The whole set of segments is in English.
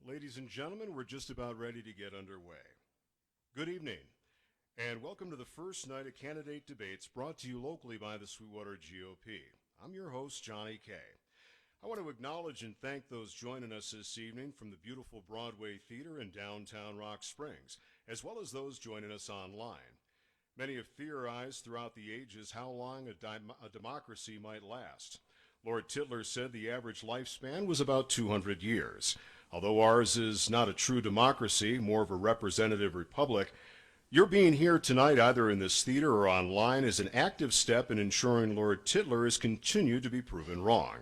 Ladies and gentlemen, we're just about ready to get underway. Good evening, and welcome to the first night of candidate debates brought to you locally by the Sweetwater GOP. I'm your host, Johnny Kay. I want to acknowledge and thank those joining us this evening from the beautiful Broadway Theater in downtown Rock Springs, as well as those joining us online. Many have theorized throughout the ages how long a democracy might last. Lord Tytler said the average lifespan was about 200 years. Although ours is not a true democracy, more of a representative republic, your being here tonight, either in this theater or online, is an active step in ensuring Lord Tytler has continued to be proven wrong.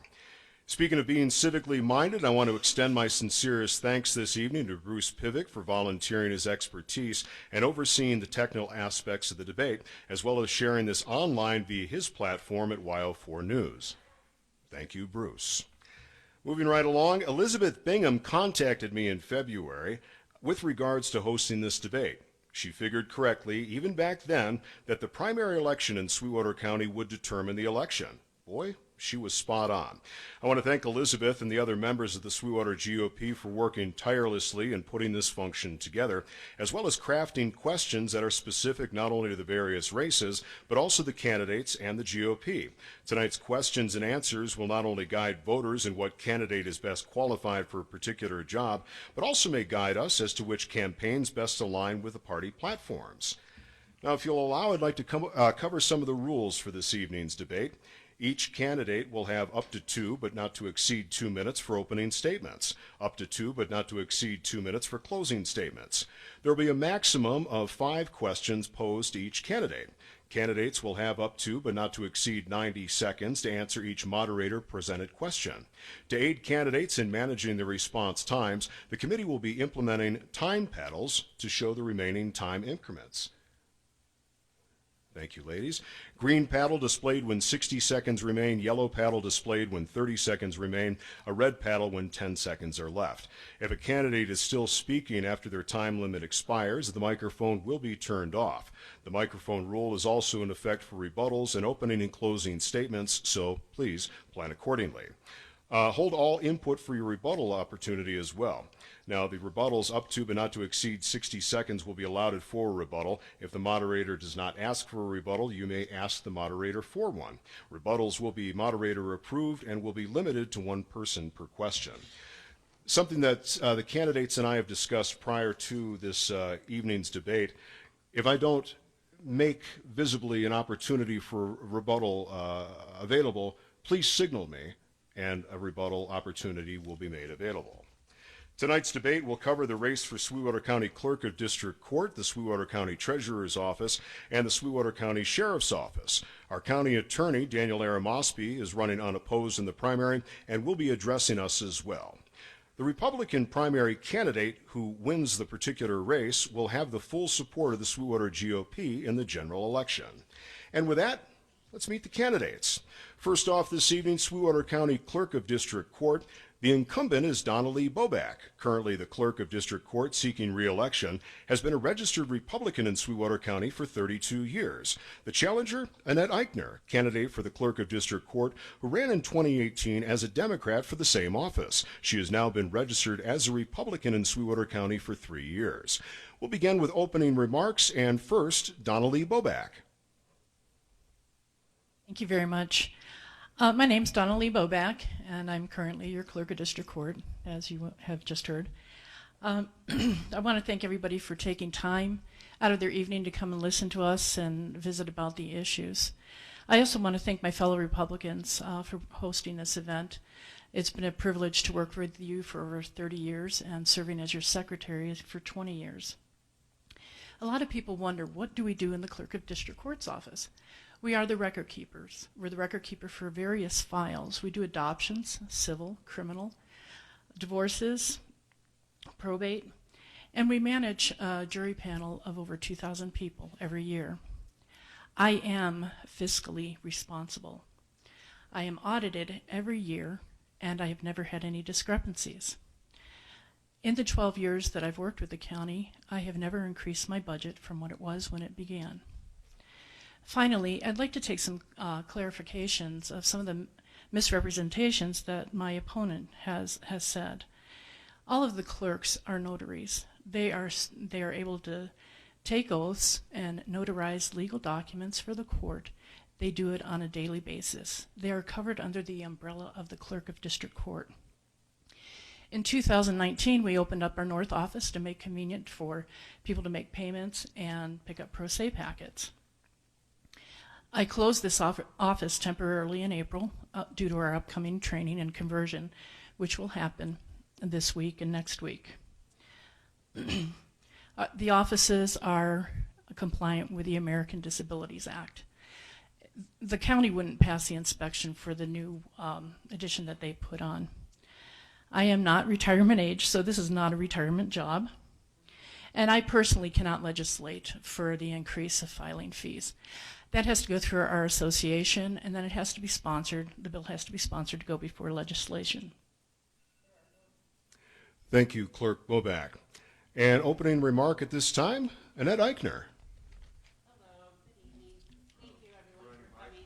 Speaking of being civically minded, I want to extend my sincerest thanks this evening to Bruce Pivick for volunteering his expertise and overseeing the technical aspects of the debate, as well as sharing this online via his platform at YO4 News. Thank you, Bruce. Moving right along, Elizabeth Bingham contacted me in February with regards to hosting this debate. She figured correctly, even back then, that the primary election in Sweetwater County would determine the election. Boy, she was spot on. I want to thank Elizabeth and the other members of the Sweetwater GOP for working tirelessly and putting this function together, as well as crafting questions that are specific not only to the various races, but also the candidates and the GOP. Tonight's questions and answers will not only guide voters in what candidate is best qualified for a particular job, but also may guide us as to which campaigns best align with the party platforms. Now, if you'll allow, I'd like to cover some of the rules for this evening's debate. Each candidate will have up to 2, but not to exceed 2 minutes for opening statements, up to 2, but not to exceed 2 minutes for closing statements. There will be a maximum of 5 questions posed to each candidate. Candidates will have up to, but not to exceed 90 seconds to answer each moderator-presented question. To aid candidates in managing the response times, the committee will be implementing time paddles to show the remaining time increments. Thank you, ladies. Green paddle displayed when 60 seconds remain, yellow paddle displayed when 30 seconds remain, a red paddle when 10 seconds are left. If a candidate is still speaking after their time limit expires, the microphone will be turned off. The microphone rule is also in effect for rebuttals and opening and closing statements, so please plan accordingly. Hold all input for your rebuttal opportunity as well. Now, the rebuttals up to but not to exceed 60 seconds will be allowed for a rebuttal. If the moderator does not ask for a rebuttal, you may ask the moderator for one. Rebuttals will be moderator approved and will be limited to 1 person per question. Something that the candidates and I have discussed prior to this evening's debate, if I don't make visibly an opportunity for rebuttal available, please signal me, and a rebuttal opportunity will be made available. Tonight's debate will cover the race for Sweetwater County Clerk of District Court, the Sweetwater County Treasurer's Office, and the Sweetwater County Sheriff's Office. Our County Attorney, Daniel Aramosby, is running unopposed in the primary and will be addressing us as well. The Republican primary candidate who wins the particular race will have the full support of the Sweetwater GOP in the general election. And with that, let's meet the candidates. First off this evening, Sweetwater County Clerk of District Court. The incumbent is Donnelly Boback, currently the Clerk of District Court seeking re-election, has been a registered Republican in Sweetwater County for 32 years. The challenger, Annette Eichner, candidate for the Clerk of District Court, who ran in 2018 as a Democrat for the same office. She has now been registered as a Republican in Sweetwater County for 3 years. We'll begin with opening remarks, and first, Donnelly Boback. Thank you very much. My name's Donnelly Boback, and I'm currently your Clerk of District Court, as you have just heard. I want to thank everybody for taking time out of their evening to come and listen to us and visit about the issues. I also want to thank my fellow Republicans for hosting this event. It's been a privilege to work with you for over 30 years and serving as your secretary for 20 years. A lot of people wonder, what do we do in the Clerk of District Court's office? We are the record keepers. We're the record keeper for various files. We do adoptions, civil, criminal, divorces, probate, and we manage a jury panel of over 2,000 people every year. I am fiscally responsible. I am audited every year, and I have never had any discrepancies. In the 12 years that I've worked with the county, I have never increased my budget from what it was when it began. Finally, I'd like to take some clarifications of some of the misrepresentations that my opponent has said. All of the clerks are notaries. They are able to take oaths and notarize legal documents for the court. They do it on a daily basis. They are covered under the umbrella of the Clerk of District Court. In 2019, we opened up our North office to make convenient for people to make payments and pick up pro se packets. I closed this office temporarily in April due to our upcoming training and conversion, which will happen this week and next week. The offices are compliant with the American Disabilities Act. The county wouldn't pass the inspection for the new addition that they put on. I am not retirement age, so this is not a retirement job. And I personally cannot legislate for the increase of filing fees. That has to go through our association, and then it has to be sponsored. The bill has to be sponsored to go before legislation. Thank you, Clerk Boback. And opening remark at this time, Annette Eichner. Hello, good evening. Thank you everyone for coming.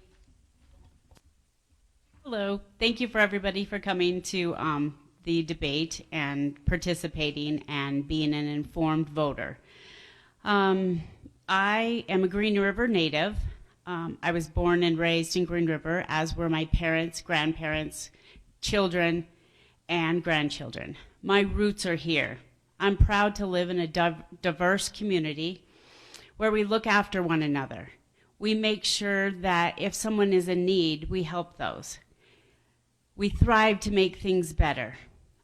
Hello, thank you for everybody for coming to the debate and participating and being an informed voter. I am a Green River native. I was born and raised in Green River, as were my parents, grandparents, children, and grandchildren. My roots are here. I'm proud to live in a diverse community where we look after one another. We make sure that if someone is in need, we help those. We thrive to make things better.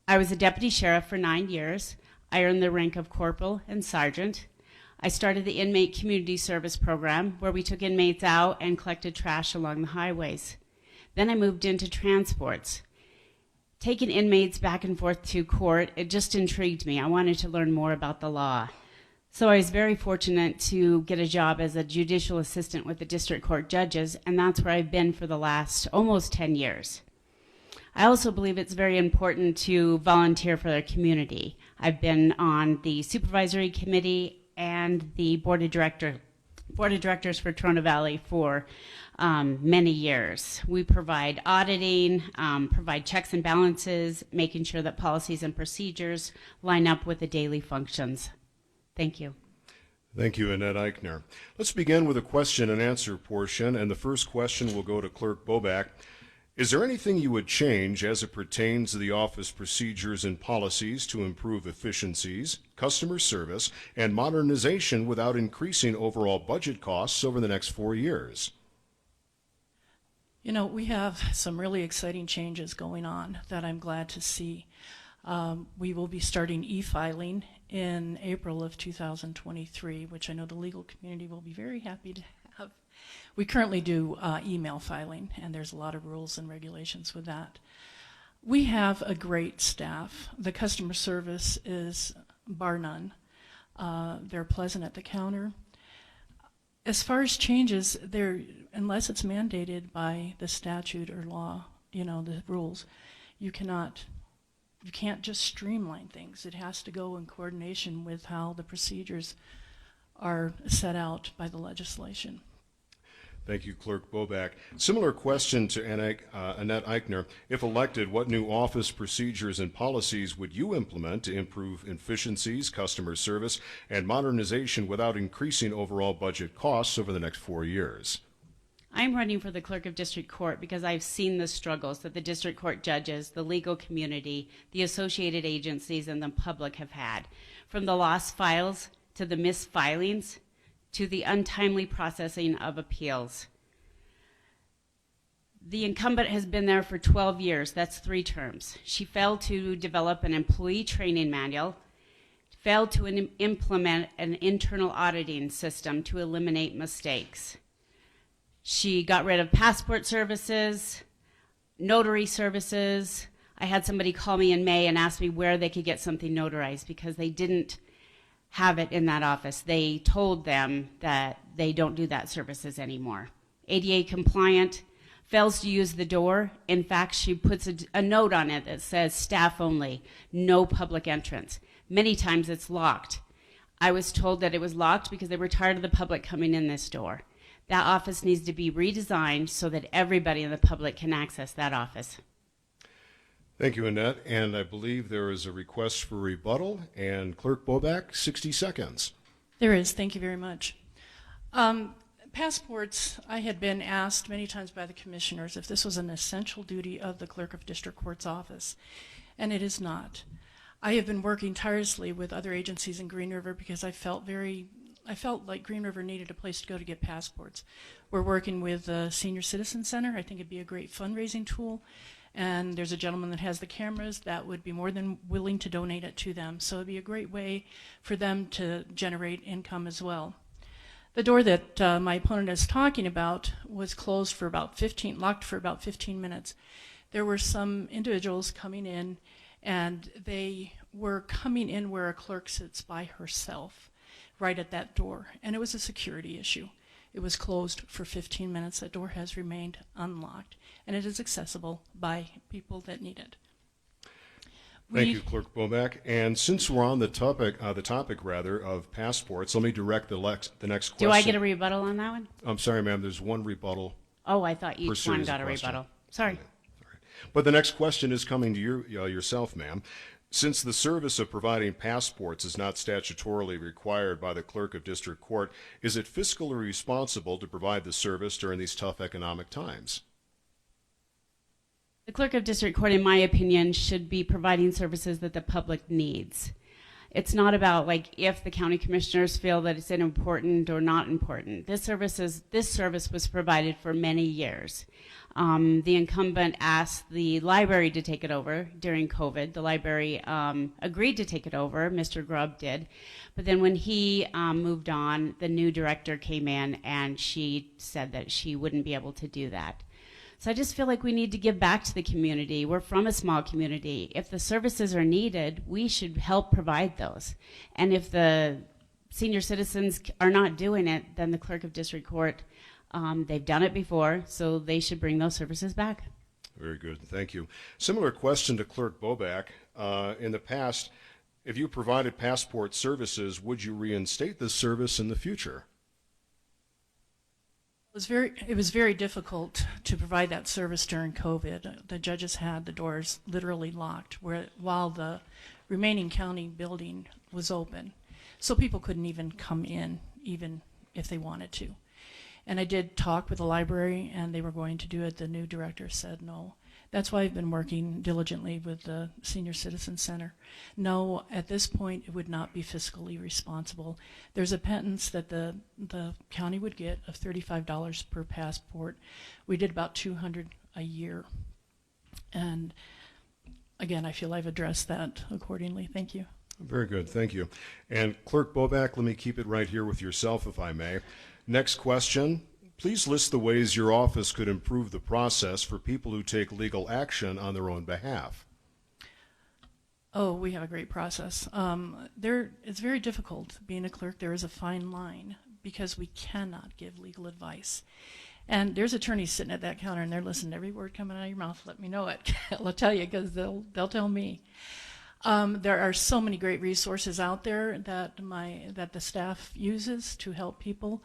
I was a deputy sheriff for 9 years. I earned the rank of corporal and sergeant. I started the inmate community service program where we took inmates out and collected trash along the highways. Then I moved into transports. Taking inmates back and forth to court, it just intrigued me. I wanted to learn more about the law. So I was very fortunate to get a job as a judicial assistant with the district court judges, and that's where I've been for the last almost 10 years. I also believe it's very important to volunteer for their community. I've been on the supervisory committee and the board of directors for Trona Valley for many years. We provide auditing, provide checks and balances, making sure that policies and procedures line up with the daily functions. Thank you. Thank you, Annette Eichner. Let's begin with a question and answer portion, and the first question will go to Clerk Boback. Is there anything you would change as it pertains to the office procedures and policies to improve efficiencies, customer service, and modernization without increasing overall budget costs over the next 4 years? You know, we have some really exciting changes going on that I'm glad to see. We will be starting e-filing in April of 2023, which I know the legal community will be very happy to have. We currently do email filing, and there's a lot of rules and regulations with that. We have a great staff. The customer service is bar none. They're pleasant at the counter. As far as changes, unless it's mandated by the statute or law, the rules, you can't just streamline things. It has to go in coordination with how the procedures are set out by the legislation. Thank you, Clerk Boback. Similar question to Annette Eichner. If elected, what new office procedures and policies would you implement to improve efficiencies, customer service, and modernization without increasing overall budget costs over the next 4 years? I'm running for the Clerk of District Court because I've seen the struggles that the district court judges, the legal community, the associated agencies, and the public have had. From the lost files to the missed filings, to the untimely processing of appeals. The incumbent has been there for 12 years, that's 3 terms. She failed to develop an employee training manual, failed to implement an internal auditing system to eliminate mistakes. She got rid of passport services, notary services. I had somebody call me in May and ask me where they could get something notarized because they didn't have it in that office. They told them that they don't do that services anymore. ADA compliant, fails to use the door. In fact, she puts a note on it that says staff only, no public entrance. Many times it's locked. I was told that it was locked because they were tired of the public coming in this door. That office needs to be redesigned so that everybody in the public can access that office. Thank you, Annette. And I believe there is a request for rebuttal. And Clerk Bobak, 60 seconds. There is. Thank you very much. Passports, I had been asked many times by the commissioners if this was an essential duty of the Clerk of District Court's office, and it is not. I have been working tirelessly with other agencies in Green River because I felt like Green River needed a place to go to get passports. We're working with the Senior Citizen Center. I think it'd be a great fundraising tool. And there's a gentleman that has the cameras that would be more than willing to donate it to them. So it'd be a great way for them to generate income as well. The door that my opponent is talking about was closed for about locked for about 15 minutes. There were some individuals coming in, and they were coming in where a clerk sits by herself, right at that door. And it was a security issue. It was closed for 15 minutes. That door has remained unlocked, and it is accessible by people that need it. Thank you, Clerk Bobak. And since we're on the topic of passports, let me direct the next question. Do I get a rebuttal on that one? I'm sorry, ma'am. There's one rebuttal. Oh, I thought each one got a question. rebuttal. Sorry. Okay. All right. But the next question is coming to yourself, ma'am. Since the service of providing passports is not statutorily required by the Clerk of District Court, is it fiscally responsible to provide the service during these tough economic times? The Clerk of District Court, in my opinion, should be providing services that the public needs. It's not about if the county commissioners feel that it's important or not important. This service was provided for many years. The incumbent asked the library to take it over during COVID. The library agreed to take it over. Mr. Grubb did. But then when he moved on, the new director came in and she said that she wouldn't be able to do that. So I just feel like we need to give back to the community. We're from a small community. If the services are needed, we should help provide those. And if the senior citizens are not doing it, then the Clerk of District Court, they've done it before, so they should bring those services back. Very good. Thank you. Similar question to Clerk Bobak. In the past, if you provided passport services, would you reinstate this service in the future? It was very difficult to provide that service during COVID. The judges had the doors literally locked while the remaining county building was open. So people couldn't even come in, even if they wanted to. And I did talk with the library, and they were going to do it. The new director said no. That's why I've been working diligently with the Senior Citizen Center. No, at this point, it would not be fiscally responsible. There's a pittance that the county would get of $35 per passport. We did about $200 a year. And again, I feel I've addressed that accordingly. Thank you. Very good. Thank you. And Clerk Bobak, let me keep it right here with yourself, if I may. Next question. Please list the ways your office could improve the process for people who take legal action on their own behalf. Oh, we have a great process. It's very difficult being a clerk. There is a fine line because we cannot give legal advice. And there's attorneys sitting at that counter, and they're listening to every word coming out of your mouth. Let me know it. I'll tell you, because they'll tell me. There are so many great resources out there that the staff uses to help people.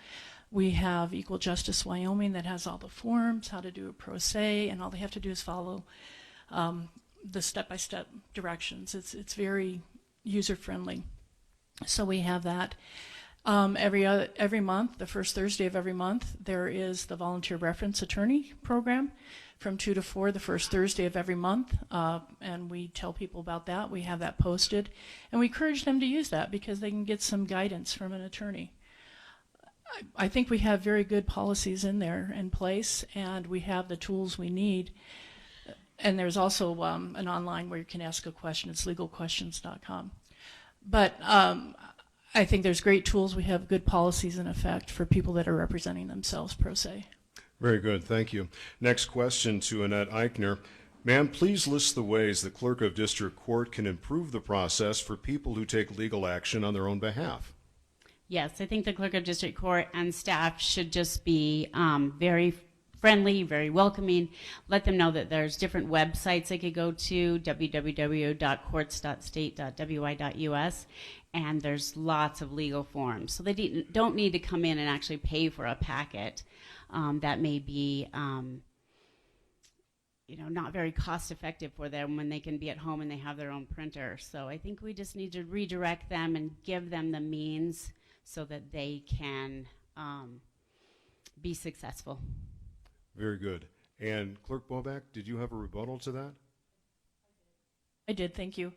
We have Equal Justice Wyoming that has all the forms, how to do a pro se, and all they have to do is follow the step-by-step directions. It's very user-friendly. So we have that. Every month, the first Thursday of every month, there is the Volunteer Reference Attorney Program from 2 to 4 the first Thursday of every month, and we tell people about that. We have that posted, and we encourage them to use that because they can get some guidance from an attorney. I think we have very good policies in place, and we have the tools we need. And there's also an online where you can ask a question. It's legalquestions.com. But I think there's great tools. We have good policies in effect for people that are representing themselves pro se. Very good. Thank you. Next question to Annette Eichner. Ma'am, please list the ways the Clerk of District Court can improve the process for people who take legal action on their own behalf. Yes, I think the Clerk of District Court and staff should just be very friendly, very welcoming. Let them know that there's different websites they could go to, www.courts.state.wy.us, and there's lots of legal forms. So they don't need to come in and actually pay for a packet that may be not very cost effective for them when they can be at home and they have their own printer. So I think we just need to redirect them and give them the means so that they can be successful. Very good. And Clerk Bobak, did you have a rebuttal to that? I did, thank you.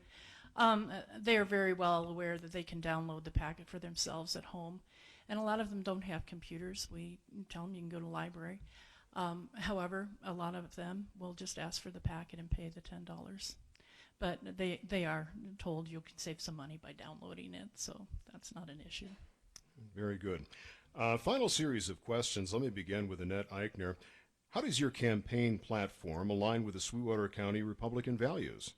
They are very well aware that they can download the packet for themselves at home, and a lot of them don't have computers. We tell them you can go to the library. However, a lot of them will just ask for the packet and pay the $10. But they are told you can save some money by downloading it, so that's not an issue. Very good. Final series of questions. Let me begin with Annette Eichner. How does your campaign platform align with the Sweetwater County Republican values?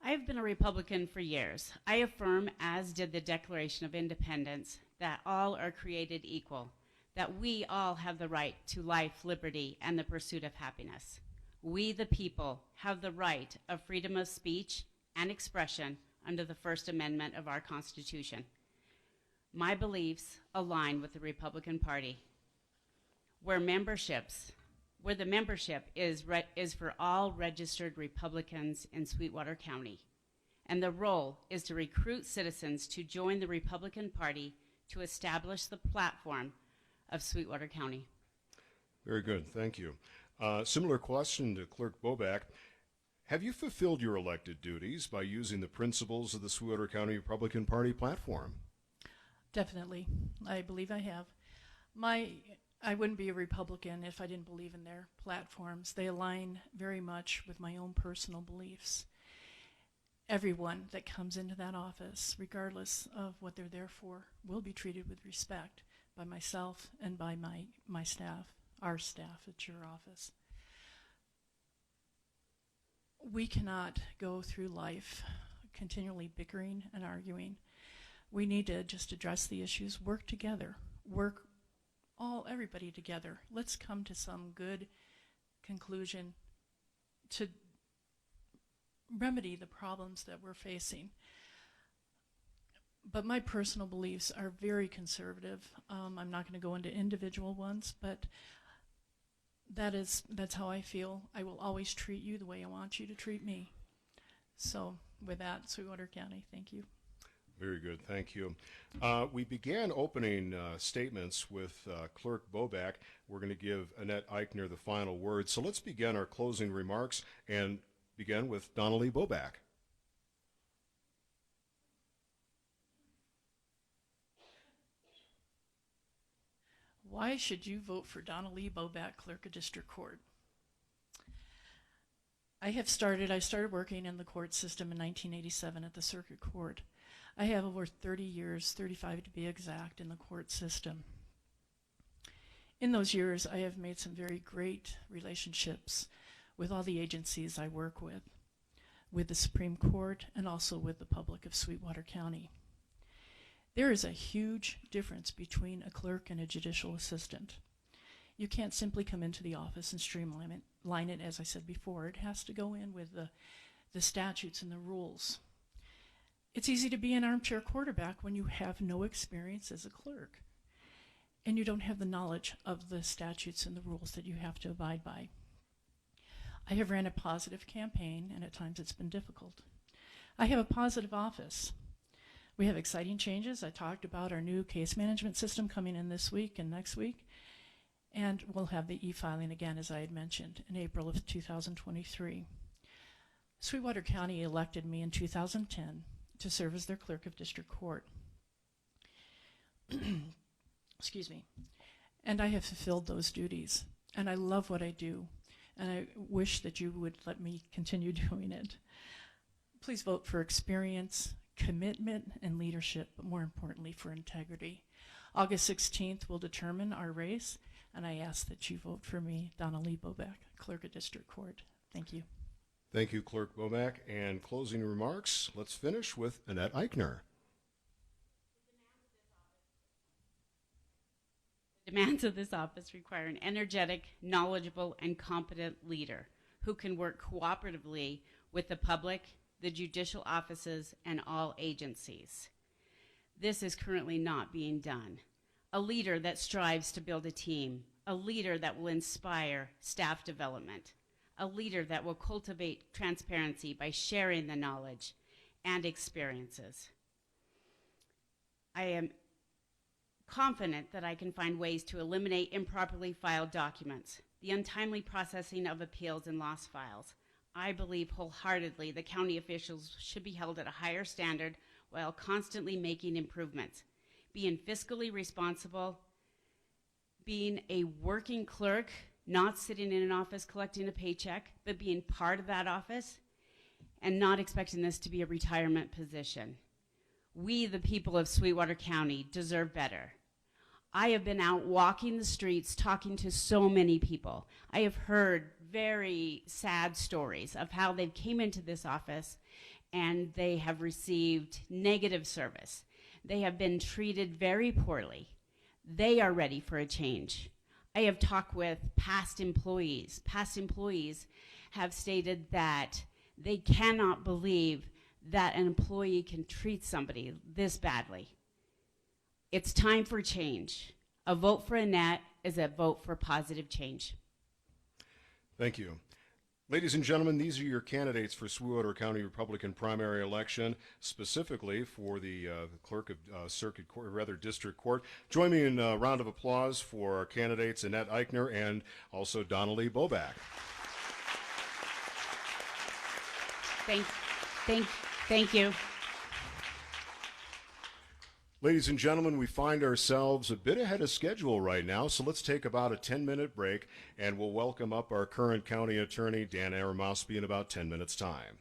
I have been a Republican for years. I affirm, as did the Declaration of Independence, that all are created equal, that we all have the right to life, liberty, and the pursuit of happiness. We, the people, have the right of freedom of speech and expression under the First Amendment of our Constitution. My beliefs align with the Republican Party, where the membership is for all registered Republicans in Sweetwater County, and the role is to recruit citizens to join the Republican Party to establish the platform of Sweetwater County. Very good, thank you. Similar question to Clerk Bobak. Have you fulfilled your elected duties by using the principles of the Sweetwater County Republican Party platform? Definitely. I believe I have. I wouldn't be a Republican if I didn't believe in their platforms. They align very much with my own personal beliefs. Everyone that comes into that office, regardless of what they're there for, will be treated with respect by myself and by my staff, our staff at your office. We cannot go through life continually bickering and arguing. We need to just address the issues, work together, everybody together. Let's come to some good conclusion to remedy the problems that we're facing. But my personal beliefs are very conservative. I'm not going to go into individual ones, but that's how I feel. I will always treat you the way I want you to treat me. So with that, Sweetwater County, thank you. Very good, thank you. We began opening statements with Clerk Bobak. We're going to give Annette Eichner the final word. So let's begin our closing remarks and begin with Donnelly Bobak. Why should you vote for Donnelly Bobak, Clerk of District Court? I started working in the court system in 1987 at the Circuit Court. I have over 30 years, 35 to be exact, in the court system. In those years, I have made some very great relationships with all the agencies I work with the Supreme Court, and also with the public of Sweetwater County. There is a huge difference between a clerk and a judicial assistant. You can't simply come into the office and streamline it, as I said before. It has to go in with the statutes and the rules. It's easy to be an armchair quarterback when you have no experience as a clerk and you don't have the knowledge of the statutes and the rules that you have to abide by. I have ran a positive campaign, and at times it's been difficult. I have a positive office. We have exciting changes. I talked about our new case management system coming in this week and next week, and we'll have the e-filing again, as I had mentioned, in April of 2023. Sweetwater County elected me in 2010 to serve as their clerk of district court. Excuse me. And I have fulfilled those duties, and I love what I do, and I wish that you would let me continue doing it. Please vote for experience, commitment, and leadership, but more importantly for integrity. August 16th will determine our race, and I ask that you vote for me, Donnelly Bobak, clerk of district court. Thank you. Thank you, Clerk Bobak. And closing remarks, let's finish with Annette Eichner. The demands of this office require an energetic, knowledgeable, and competent leader who can work cooperatively with the public, the judicial offices, and all agencies. This is currently not being done. A leader that strives to build a team, a leader that will inspire staff development, a leader that will cultivate transparency by sharing the knowledge and experiences. I am confident that I can find ways to eliminate improperly filed documents, the untimely processing of appeals and lost files. I believe wholeheartedly the county officials should be held at a higher standard while constantly making improvements, being fiscally responsible, being a working clerk, not sitting in an office collecting a paycheck, but being part of that office and not expecting this to be a retirement position. We, the people of Sweetwater County, deserve better. I have been out walking the streets talking to so many people. I have heard very sad stories of how they came into this office and they have received negative service. They have been treated very poorly. They are ready for a change. I have talked with past employees. Past employees have stated that they cannot believe that an employee can treat somebody this badly. It's time for change. A vote for Annette is a vote for positive change. Thank you. Ladies and gentlemen, these are your candidates for Sweetwater County Republican primary election, specifically for the Clerk of Circuit Court, or rather District Court. Join me in a round of applause for our candidates Annette Eichner and also Donnelly Boback. Thank you. Ladies and gentlemen, we find ourselves a bit ahead of schedule right now, so let's take about a 10-minute break, and we'll welcome up our current county attorney, Dan Aramosby, in about 10 minutes' time.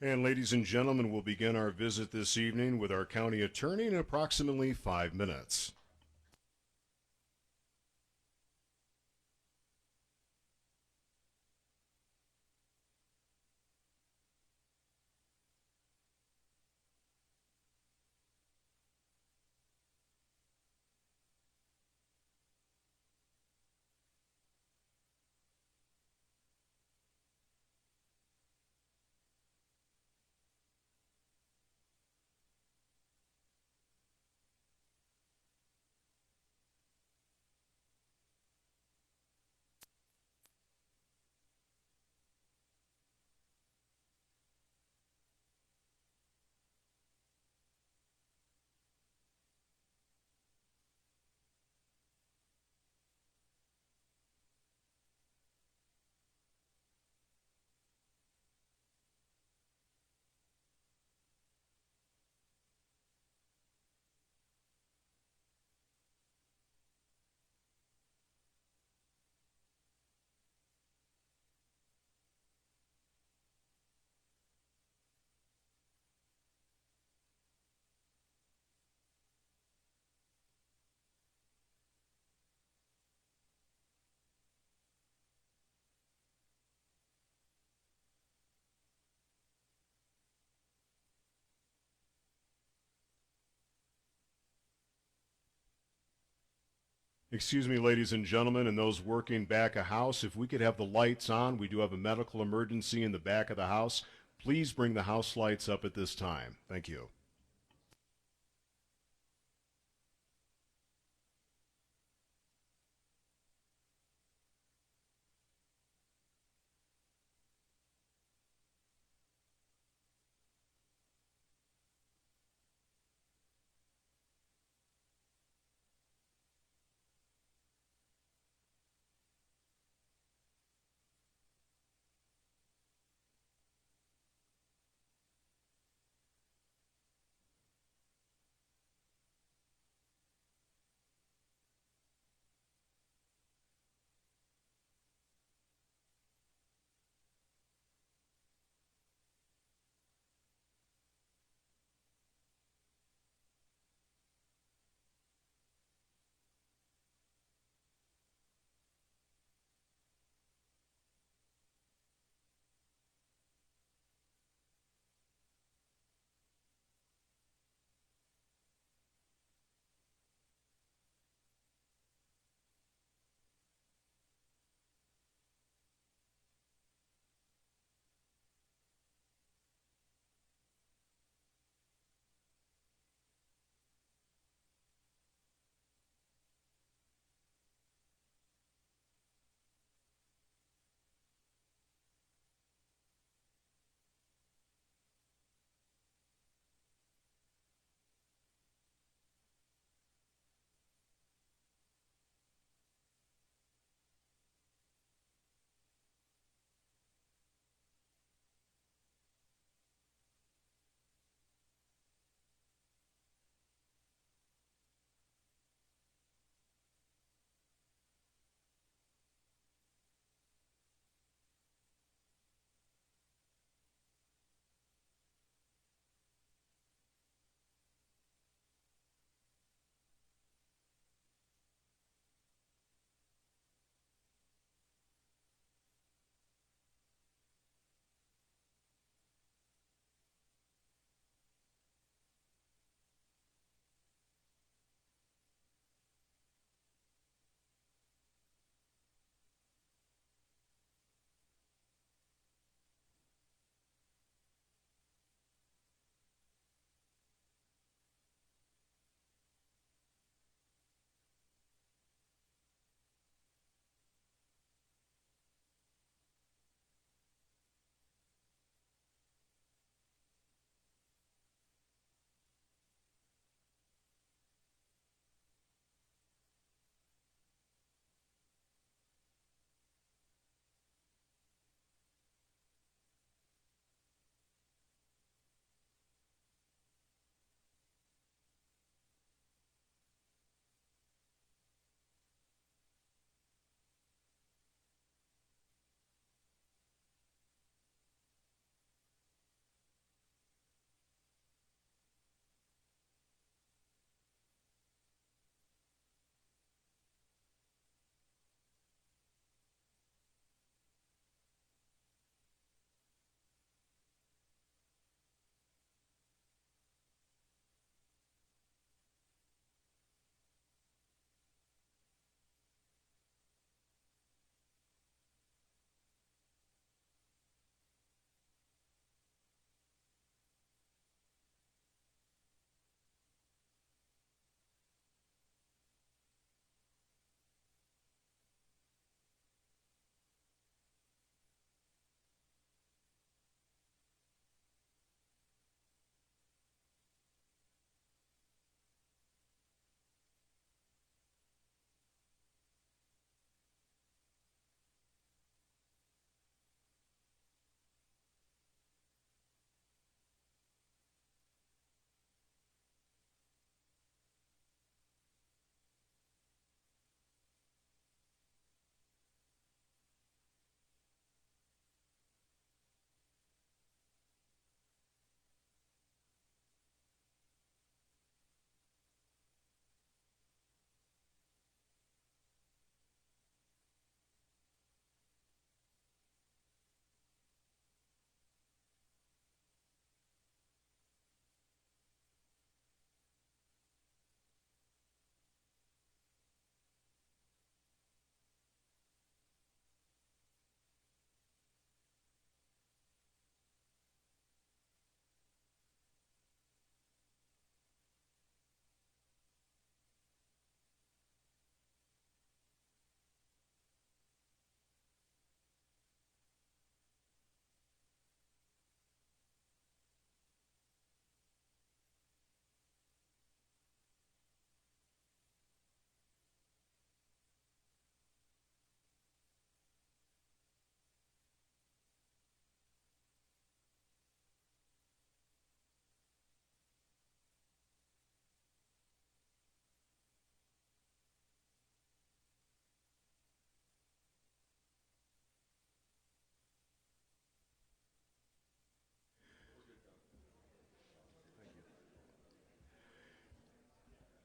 And ladies and gentlemen, we'll begin our visit this evening with our county attorney in approximately 5 minutes. Excuse me, ladies and gentlemen, and those working back of house, if we could have the lights on. We do have a medical emergency in the back of the house. Please bring the house lights up at this time. Thank you.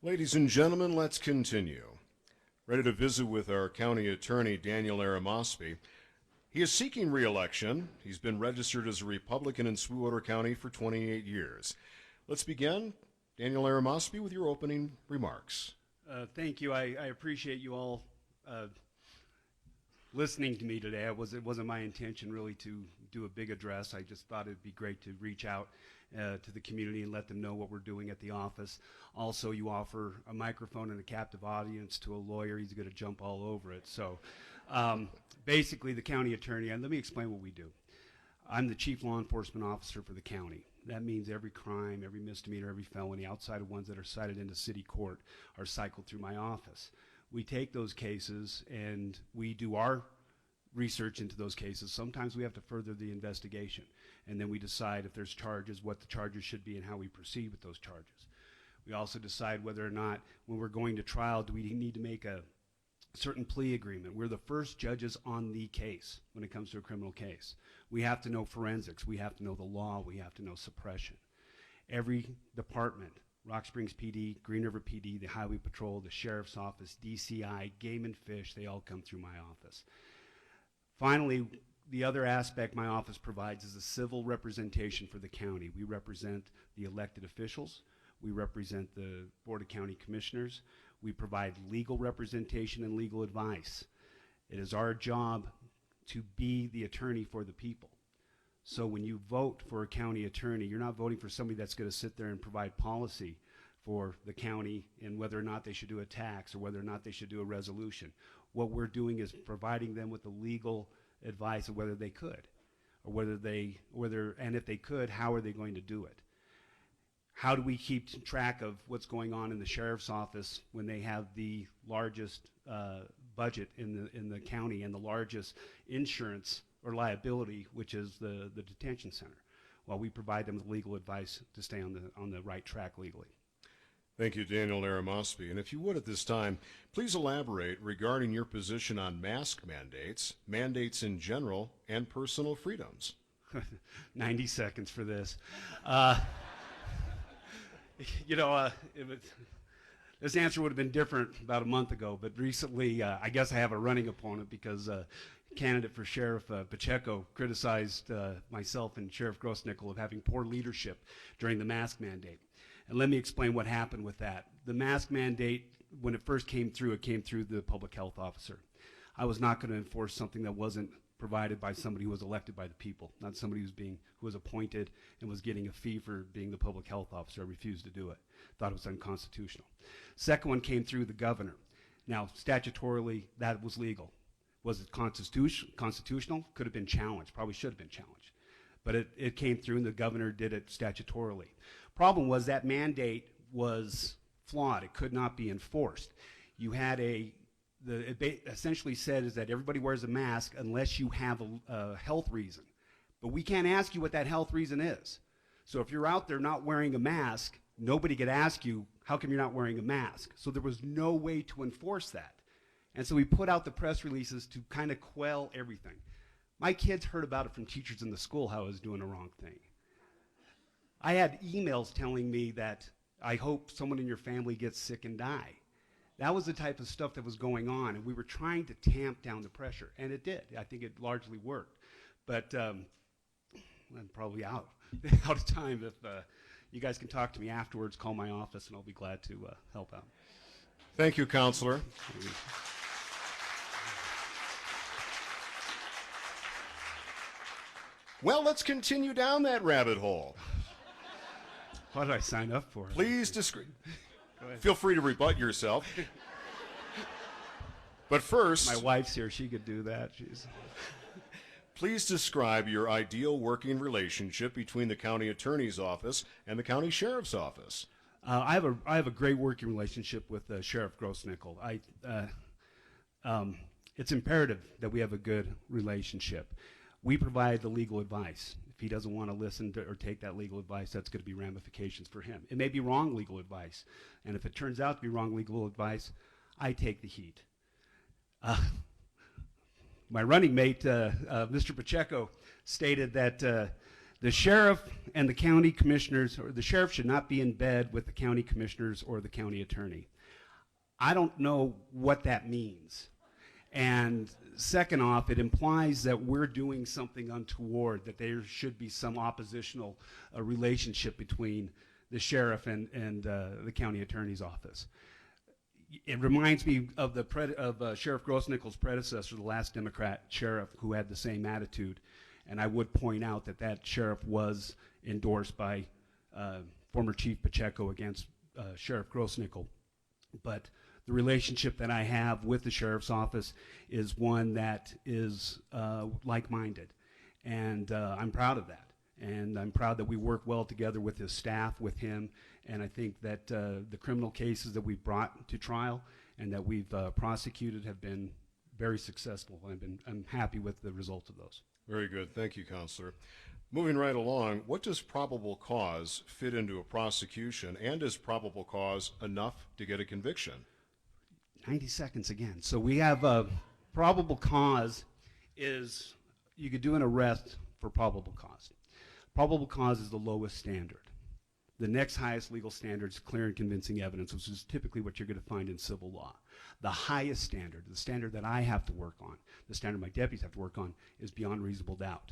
Ladies and gentlemen, let's continue. Ready to visit with our county attorney, Daniel Aramosby. He is seeking re-election. He's been registered as a Republican in Sweetwater County for 28 years. Let's begin, Daniel Aramosby, with your opening remarks. Thank you. I appreciate you all listening to me today. It wasn't my intention really to do a big address. I just thought it'd be great to reach out to the community and let them know what we're doing at the office. Also, you offer a microphone and a captive audience to a lawyer. He's going to jump all over it. So basically, the county attorney, and let me explain what we do. I'm the chief law enforcement officer for the county. That means every crime, every misdemeanor, every felony outside of ones that are cited into city court are cycled through my office. We take those cases and we do our research into those cases. Sometimes we have to further the investigation, and then we decide if there's charges, what the charges should be, and how we proceed with those charges. We also decide whether or not, when we're going to trial, do we need to make a certain plea agreement. We're the first judges on the case when it comes to a criminal case. We have to know forensics. We have to know the law. We have to know suppression. Every department, Rock Springs PD, Green River PD, the Highway Patrol, the Sheriff's Office, DCI, Game and Fish, they all come through my office. Finally, the other aspect my office provides is a civil representation for the county. We represent the elected officials. We represent the Board of County Commissioners. We provide legal representation and legal advice. It is our job to be the attorney for the people. So when you vote for a county attorney, you're not voting for somebody that's going to sit there and provide policy for the county and whether or not they should do a tax or whether or not they should do a resolution. What we're doing is providing them with the legal advice of whether they could, or and if they could, how are they going to do it? How do we keep track of what's going on in the sheriff's office when they have the largest budget in the county and the largest insurance or liability, which is the detention center? Well, we provide them with legal advice to stay on the right track legally. Thank you, Daniel Aramosby. And if you would at this time, please elaborate regarding your position on mask mandates, mandates in general, and personal freedoms. 90 seconds for this. This answer would have been different about a month ago, but recently I guess I have a running opponent because candidate for Sheriff Pacheco criticized myself and Sheriff Grossnickel of having poor leadership during the mask mandate. And let me explain what happened with that. The mask mandate, when it first came through, it came through the public health officer. I was not going to enforce something that wasn't provided by somebody who was elected by the people, not somebody who was appointed and was getting a fee for being the public health officer. I refused to do it. Thought it was unconstitutional. Second one came through the governor. Now, statutorily, that was legal. Was it constitutional? Could have been challenged. Probably should have been challenged. But it came through and the governor did it statutorily. Problem was that mandate was flawed. It could not be enforced. You had it essentially said is that everybody wears a mask unless you have a health reason. But we can't ask you what that health reason is. So if you're out there not wearing a mask, nobody could ask you, how come you're not wearing a mask? So there was no way to enforce that. And so we put out the press releases to kind of quell everything. My kids heard about it from teachers in the school how I was doing the wrong thing. I had emails telling me that I hope someone in your family gets sick and die. That was the type of stuff that was going on, and we were trying to tamp down the pressure, and it did. I think it largely worked. But I'm probably out of time. If you guys can talk to me afterwards, call my office, and I'll be glad to help out. Thank you, Counselor. Well, let's continue down that rabbit hole. What did I sign up for? Please feel free to rebut yourself. But first, my wife's here. She could do that. Please describe your ideal working relationship between the county attorney's office and the county sheriff's office. I have a great working relationship with Sheriff Grossnickel. It's imperative that we have a good relationship. We provide the legal advice. If he doesn't want to listen to or take that legal advice, that's going to be ramifications for him. It may be wrong legal advice, and if it turns out to be wrong legal advice, I take the heat. My running mate, Mr. Pacheco, stated that The sheriff and the county commissioners, or the sheriff should not be in bed with the county commissioners or the county attorney. I don't know what that means. And second off, it implies that we're doing something untoward, that there should be some oppositional relationship between the sheriff and the county attorney's office. It reminds me of Sheriff Grossnickel's predecessor, the last Democrat sheriff, who had the same attitude. And I would point out that that sheriff was endorsed by former Chief Pacheco against Sheriff Grossnickel. But the relationship that I have with the sheriff's office is one that is like-minded. And I'm proud of that. And I'm proud that we work well together with his staff, with him. And I think that the criminal cases that we've brought to trial and that we've prosecuted have been very successful. I'm happy with the results of those. Very good. Thank you, Counselor. Moving right along, what does probable cause fit into a prosecution, and is probable cause enough to get a conviction? 90 seconds again. So we have probable cause is you could do an arrest for probable cause. Probable cause is the lowest standard. The next highest legal standard is clear and convincing evidence, which is typically what you're going to find in civil law. The highest standard, the standard that I have to work on, the standard my deputies have to work on, is beyond reasonable doubt.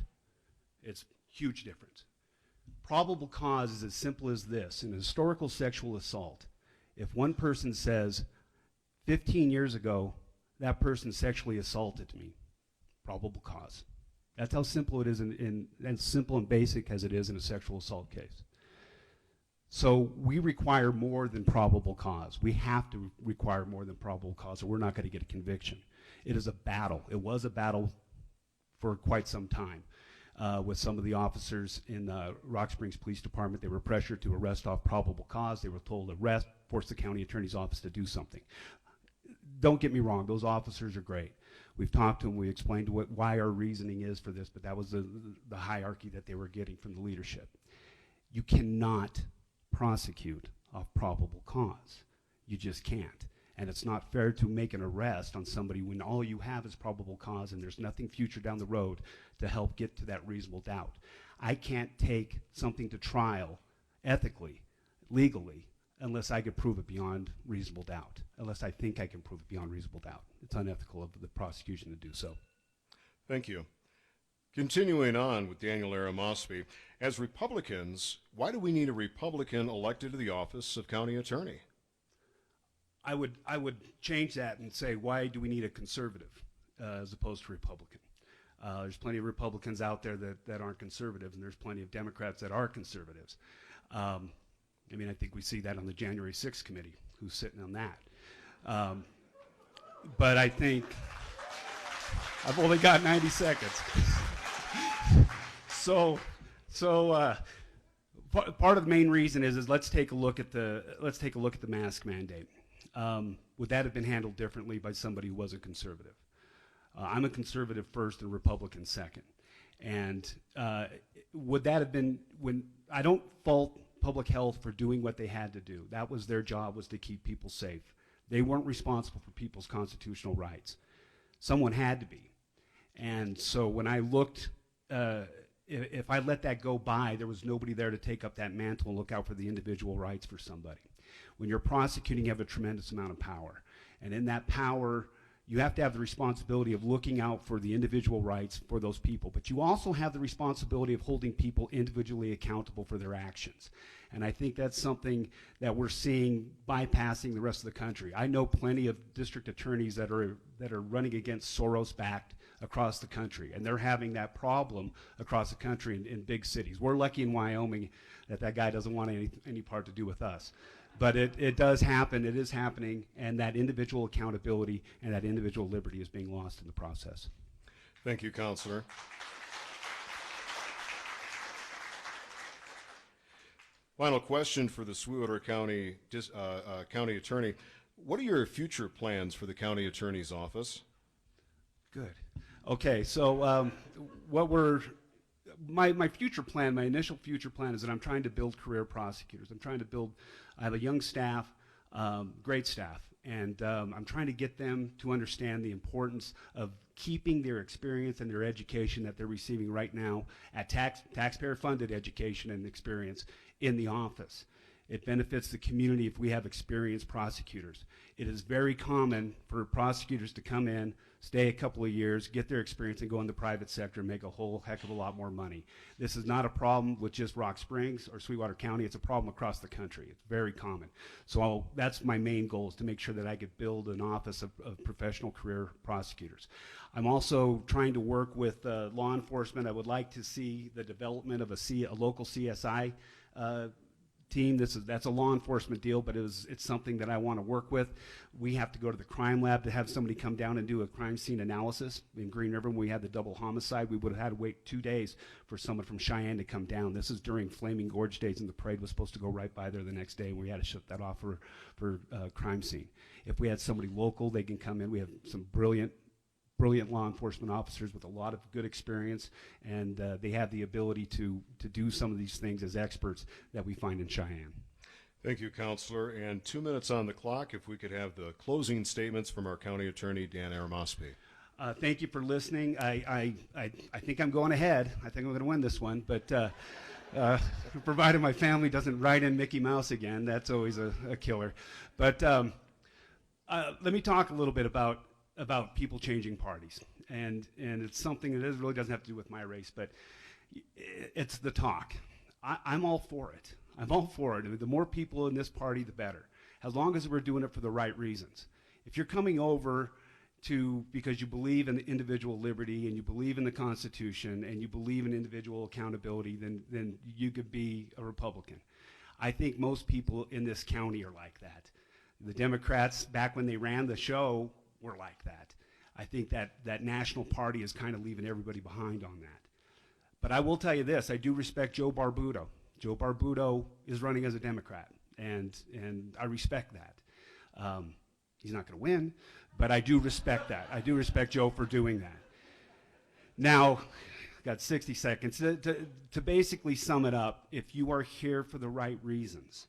It's a huge difference. Probable cause is as simple as this. In a historical sexual assault, if one person says, 15 years ago, that person sexually assaulted me, probable cause. That's how simple it is, as simple and basic as it is in a sexual assault case. So we require more than probable cause. We have to require more than probable cause, or we're not going to get a conviction. It is a battle. It was a battle for quite some time with some of the officers in the Rock Springs Police Department. They were pressured to arrest off probable cause. They were told to arrest, force the county attorney's office to do something. Don't get me wrong, those officers are great. We've talked to them, we explained why our reasoning is for this, but that was the hierarchy that they were getting from the leadership. You cannot prosecute off probable cause. You just can't. And it's not fair to make an arrest on somebody when all you have is probable cause and there's nothing future down the road to help get to that reasonable doubt. I can't take something to trial ethically, legally, unless I could prove it beyond reasonable doubt, unless I think I can prove it beyond reasonable doubt. It's unethical of the prosecution to do so. Thank you. Continuing on with Daniel Aramosby, as Republicans, why do we need a Republican elected to the office of county attorney? I would change that and say, why do we need a conservative as opposed to Republican? There's plenty of Republicans out there that aren't conservative, and there's plenty of Democrats that are conservatives. I think we see that on the January 6th committee, who's sitting on that. But I think I've only got 90 seconds. So part of the main reason is let's take a look at the mask mandate. Would that have been handled differently by somebody who was a conservative? I'm a conservative first and Republican second. And would that have been when I don't fault public health for doing what they had to do. That was their job, was to keep people safe. They weren't responsible for people's constitutional rights. Someone had to be. And so when I looked, if I let that go by, there was nobody there to take up that mantle and look out for the individual rights for somebody. When you're prosecuting, you have a tremendous amount of power. And in that power, you have to have the responsibility of looking out for the individual rights for those people. But you also have the responsibility of holding people individually accountable for their actions. And I think that's something that we're seeing bypassing the rest of the country. I know plenty of district attorneys that are running against Soros-backed across the country, and they're having that problem across the country in big cities. We're lucky in Wyoming that guy doesn't want any part to do with us. But it does happen, it is happening, and that individual accountability and that individual liberty is being lost in the process. Thank you, Counselor. Final question for the Sweetwater County County Attorney. What are your future plans for the County Attorney's Office? Good. Okay, so my future plan, my initial future plan is that I'm trying to build career prosecutors. I have a young staff, great staff, And I'm trying to get them to understand the importance of keeping their experience and their education that they're receiving right now at taxpayer-funded education and experience in the office. It benefits the community if we have experienced prosecutors. It is very common for prosecutors to come in, stay a couple of years, get their experience, and go in the private sector and make a whole heck of a lot more money. This is not a problem with just Rock Springs or Sweetwater County. It's a problem across the country. It's very common. So that's my main goal, is to make sure that I could build an office of professional career prosecutors. I'm also trying to work with law enforcement. I would like to see the development of a local CSI team. That's a law enforcement deal, but it's something that I want to work with. We have to go to the crime lab to have somebody come down and do a crime scene analysis. In Green River, when we had the double homicide, we would have had to wait 2 days for someone from Cheyenne to come down. This is during Flaming Gorge days, and the parade was supposed to go right by there the next day, and we had to shut that off for crime scene. If we had somebody local, they can come in. We have some brilliant law enforcement officers with a lot of good experience, and they have the ability to do some of these things as experts that we find in Cheyenne. Thank you, Counselor. And 2 minutes on the clock, if we could have the closing statements from our County Attorney, Dan Aramospi. Thank you for listening. I think I'm going ahead. I think I'm going to win this one, but provided my family doesn't write in Mickey Mouse again, that's always a killer. But let me talk a little bit about people changing parties, and it's something that really doesn't have to do with my race, but it's the talk. I'm all for it. I'm all for it. The more people in this party, the better, as long as we're doing it for the right reasons. If you're coming over because you believe in individual liberty and you believe in the Constitution and you believe in individual accountability, then you could be a Republican. I think most people in this county are like that. The Democrats, back when they ran the show, were like that. I think that national party is kind of leaving everybody behind on that. But I will tell you this, I do respect Joe Barbuto. Joe Barbuto is running as a Democrat, and I respect that. He's not going to win, but I do respect that. I do respect Joe for doing that. Now, got 60 seconds. To basically sum it up, if you are here for the right reasons,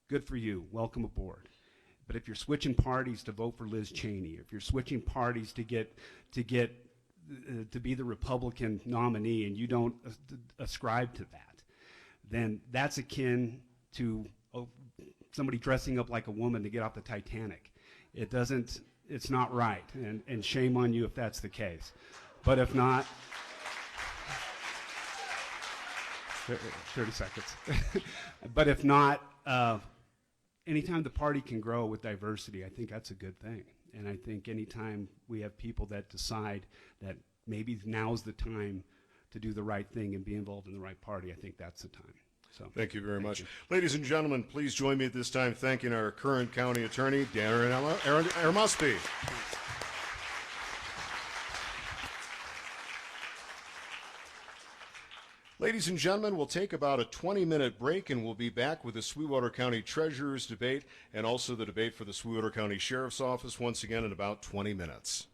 good for you, welcome aboard. But if you're switching parties to vote for Liz Cheney, if you're switching parties to be the Republican nominee and you don't ascribe to that, then that's akin to somebody dressing up like a woman to get off the Titanic. It's not right, and shame on you if that's the case. But if not, 30 seconds. But if not, anytime the party can grow with diversity, I think that's a good thing. And I think anytime we have people that decide that maybe now's the time to do the right thing and be involved in the right party, I think that's the time. So, thank you very much. Ladies and gentlemen, please join me at this time thanking our current county attorney, Dan Aramospi. Ladies and gentlemen, we'll take about a 20-minute break, and we'll be back with the Sweetwater County Treasurer's debate and also the debate for the Sweetwater County Sheriff's Office once again in about 20 minutes.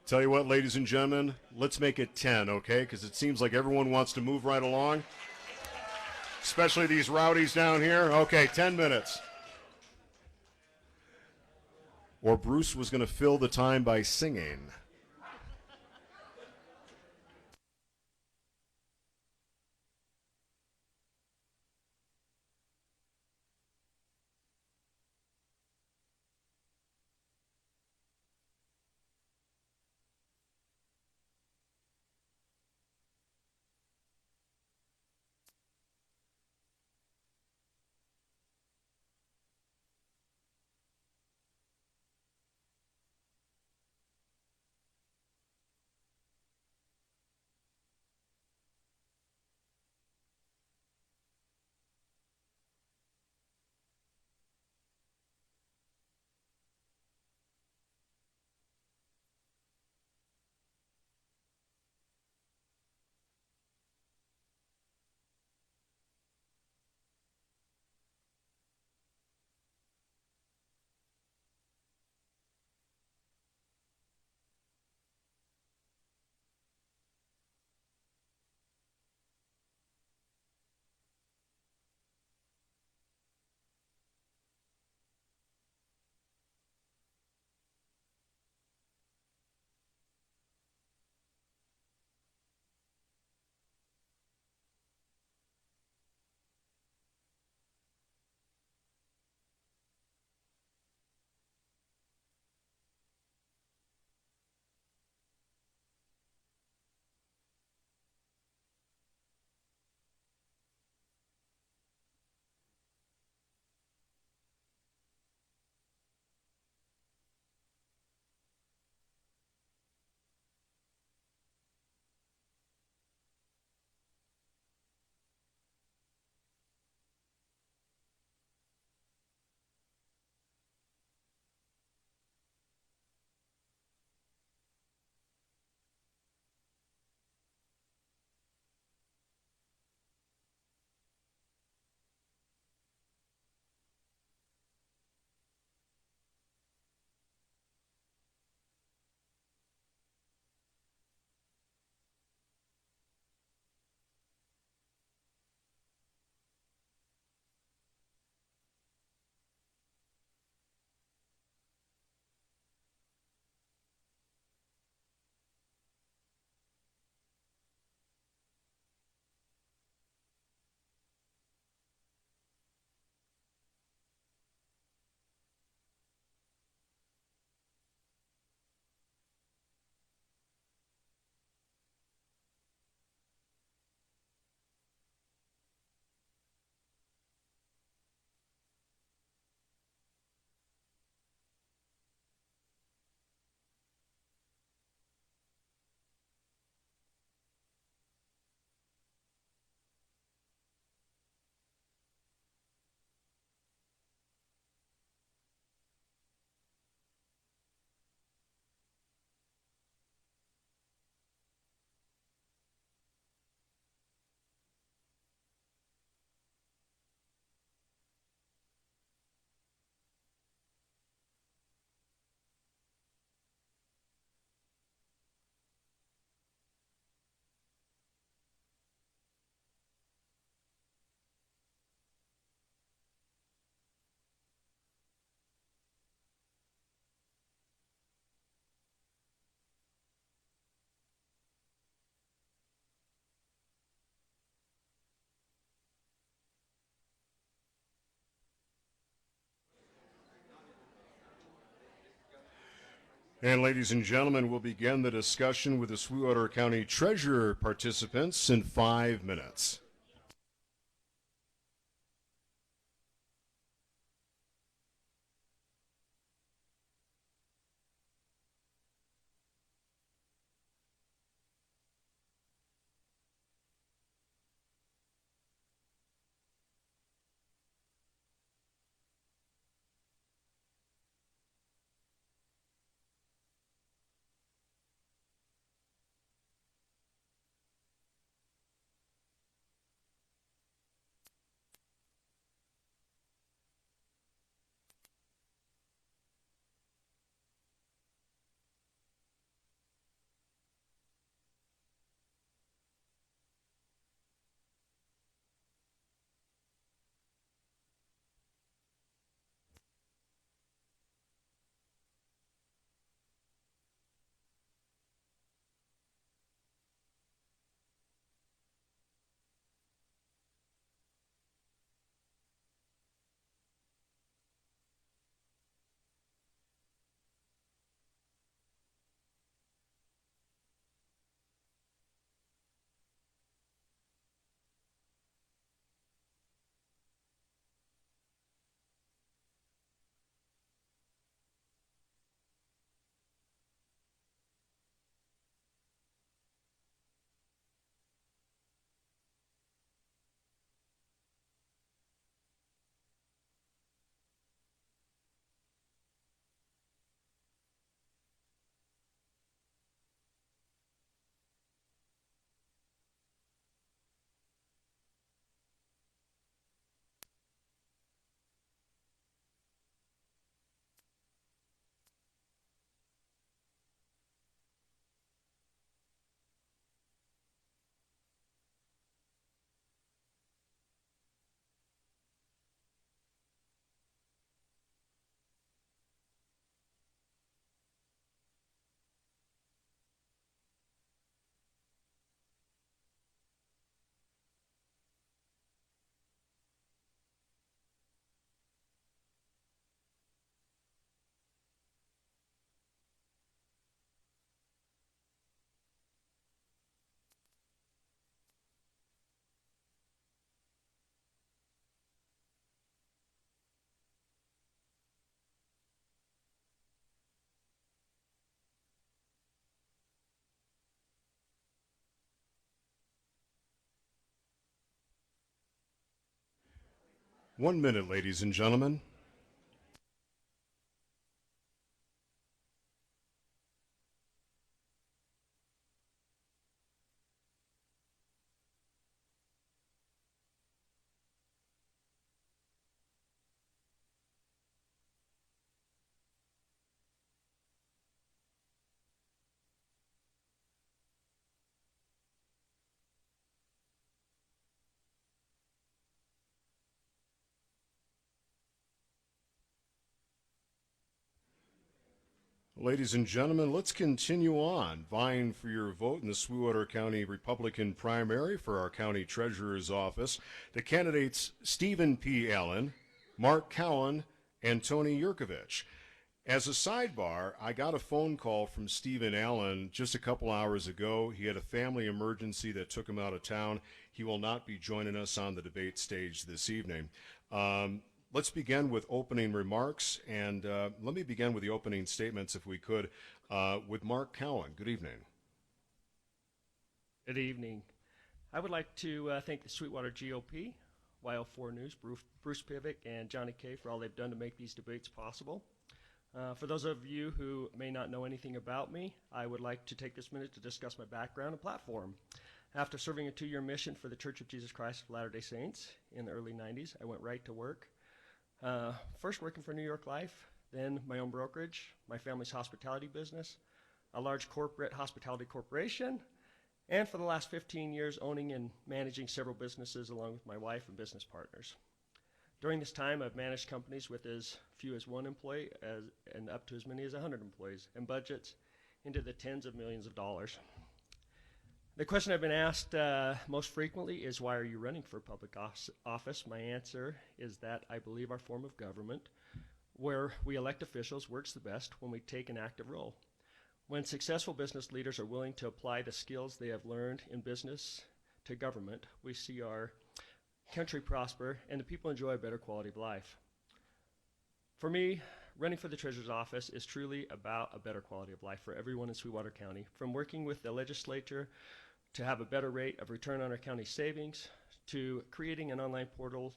Tell you what, ladies and gentlemen, let's make it 10, okay? Because it seems like everyone wants to move right along, especially these rowdies down here. Okay, 10 minutes. Or Bruce was going to fill the time by singing. And ladies and gentlemen, we'll begin the discussion with the Sweetwater County Treasurer participants in 5 minutes. One minute, ladies and gentlemen. Ladies and gentlemen, let's continue on vying for your vote in the Sweetwater County Republican primary for our county treasurer's office. The candidates Stephen P. Allen, Mark Cowan, and Tony Yurkovich. As a sidebar, I got a phone call from Stephen Allen just a couple hours ago. He had a family emergency that took him out of town. He will not be joining us on the debate stage this evening. Let's begin with opening remarks, and let me begin with the opening statements, if we could, with Mark Cowan. Good evening. Good evening. I would like to thank the Sweetwater GOP, YL4 News, Bruce Pivick, and Johnny Kay for all they've done to make these debates possible. For those of you who may not know anything about me, I would like to take this minute to discuss my background and platform. After serving a 2-year mission for the Church of Jesus Christ of Latter-day Saints in the early 90s, I went right to work. First working for New York Life, then my own brokerage, my family's hospitality business, a large corporate hospitality corporation, and for the last 15 years owning and managing several businesses along with my wife and business partners. During this time, I've managed companies with as few as 1 employee and up to as many as 100 employees, and budgets into the tens of millions of dollars. The question I've been asked most frequently is, why are you running for public office? My answer is that I believe our form of government, where we elect officials, works the best when we take an active role. When successful business leaders are willing to apply the skills they have learned in business to government, we see our country prosper and the people enjoy a better quality of life. For me, running for the Treasurer's Office is truly about a better quality of life for everyone in Sweetwater County, from working with the legislature to have a better rate of return on our county savings, to creating an online portal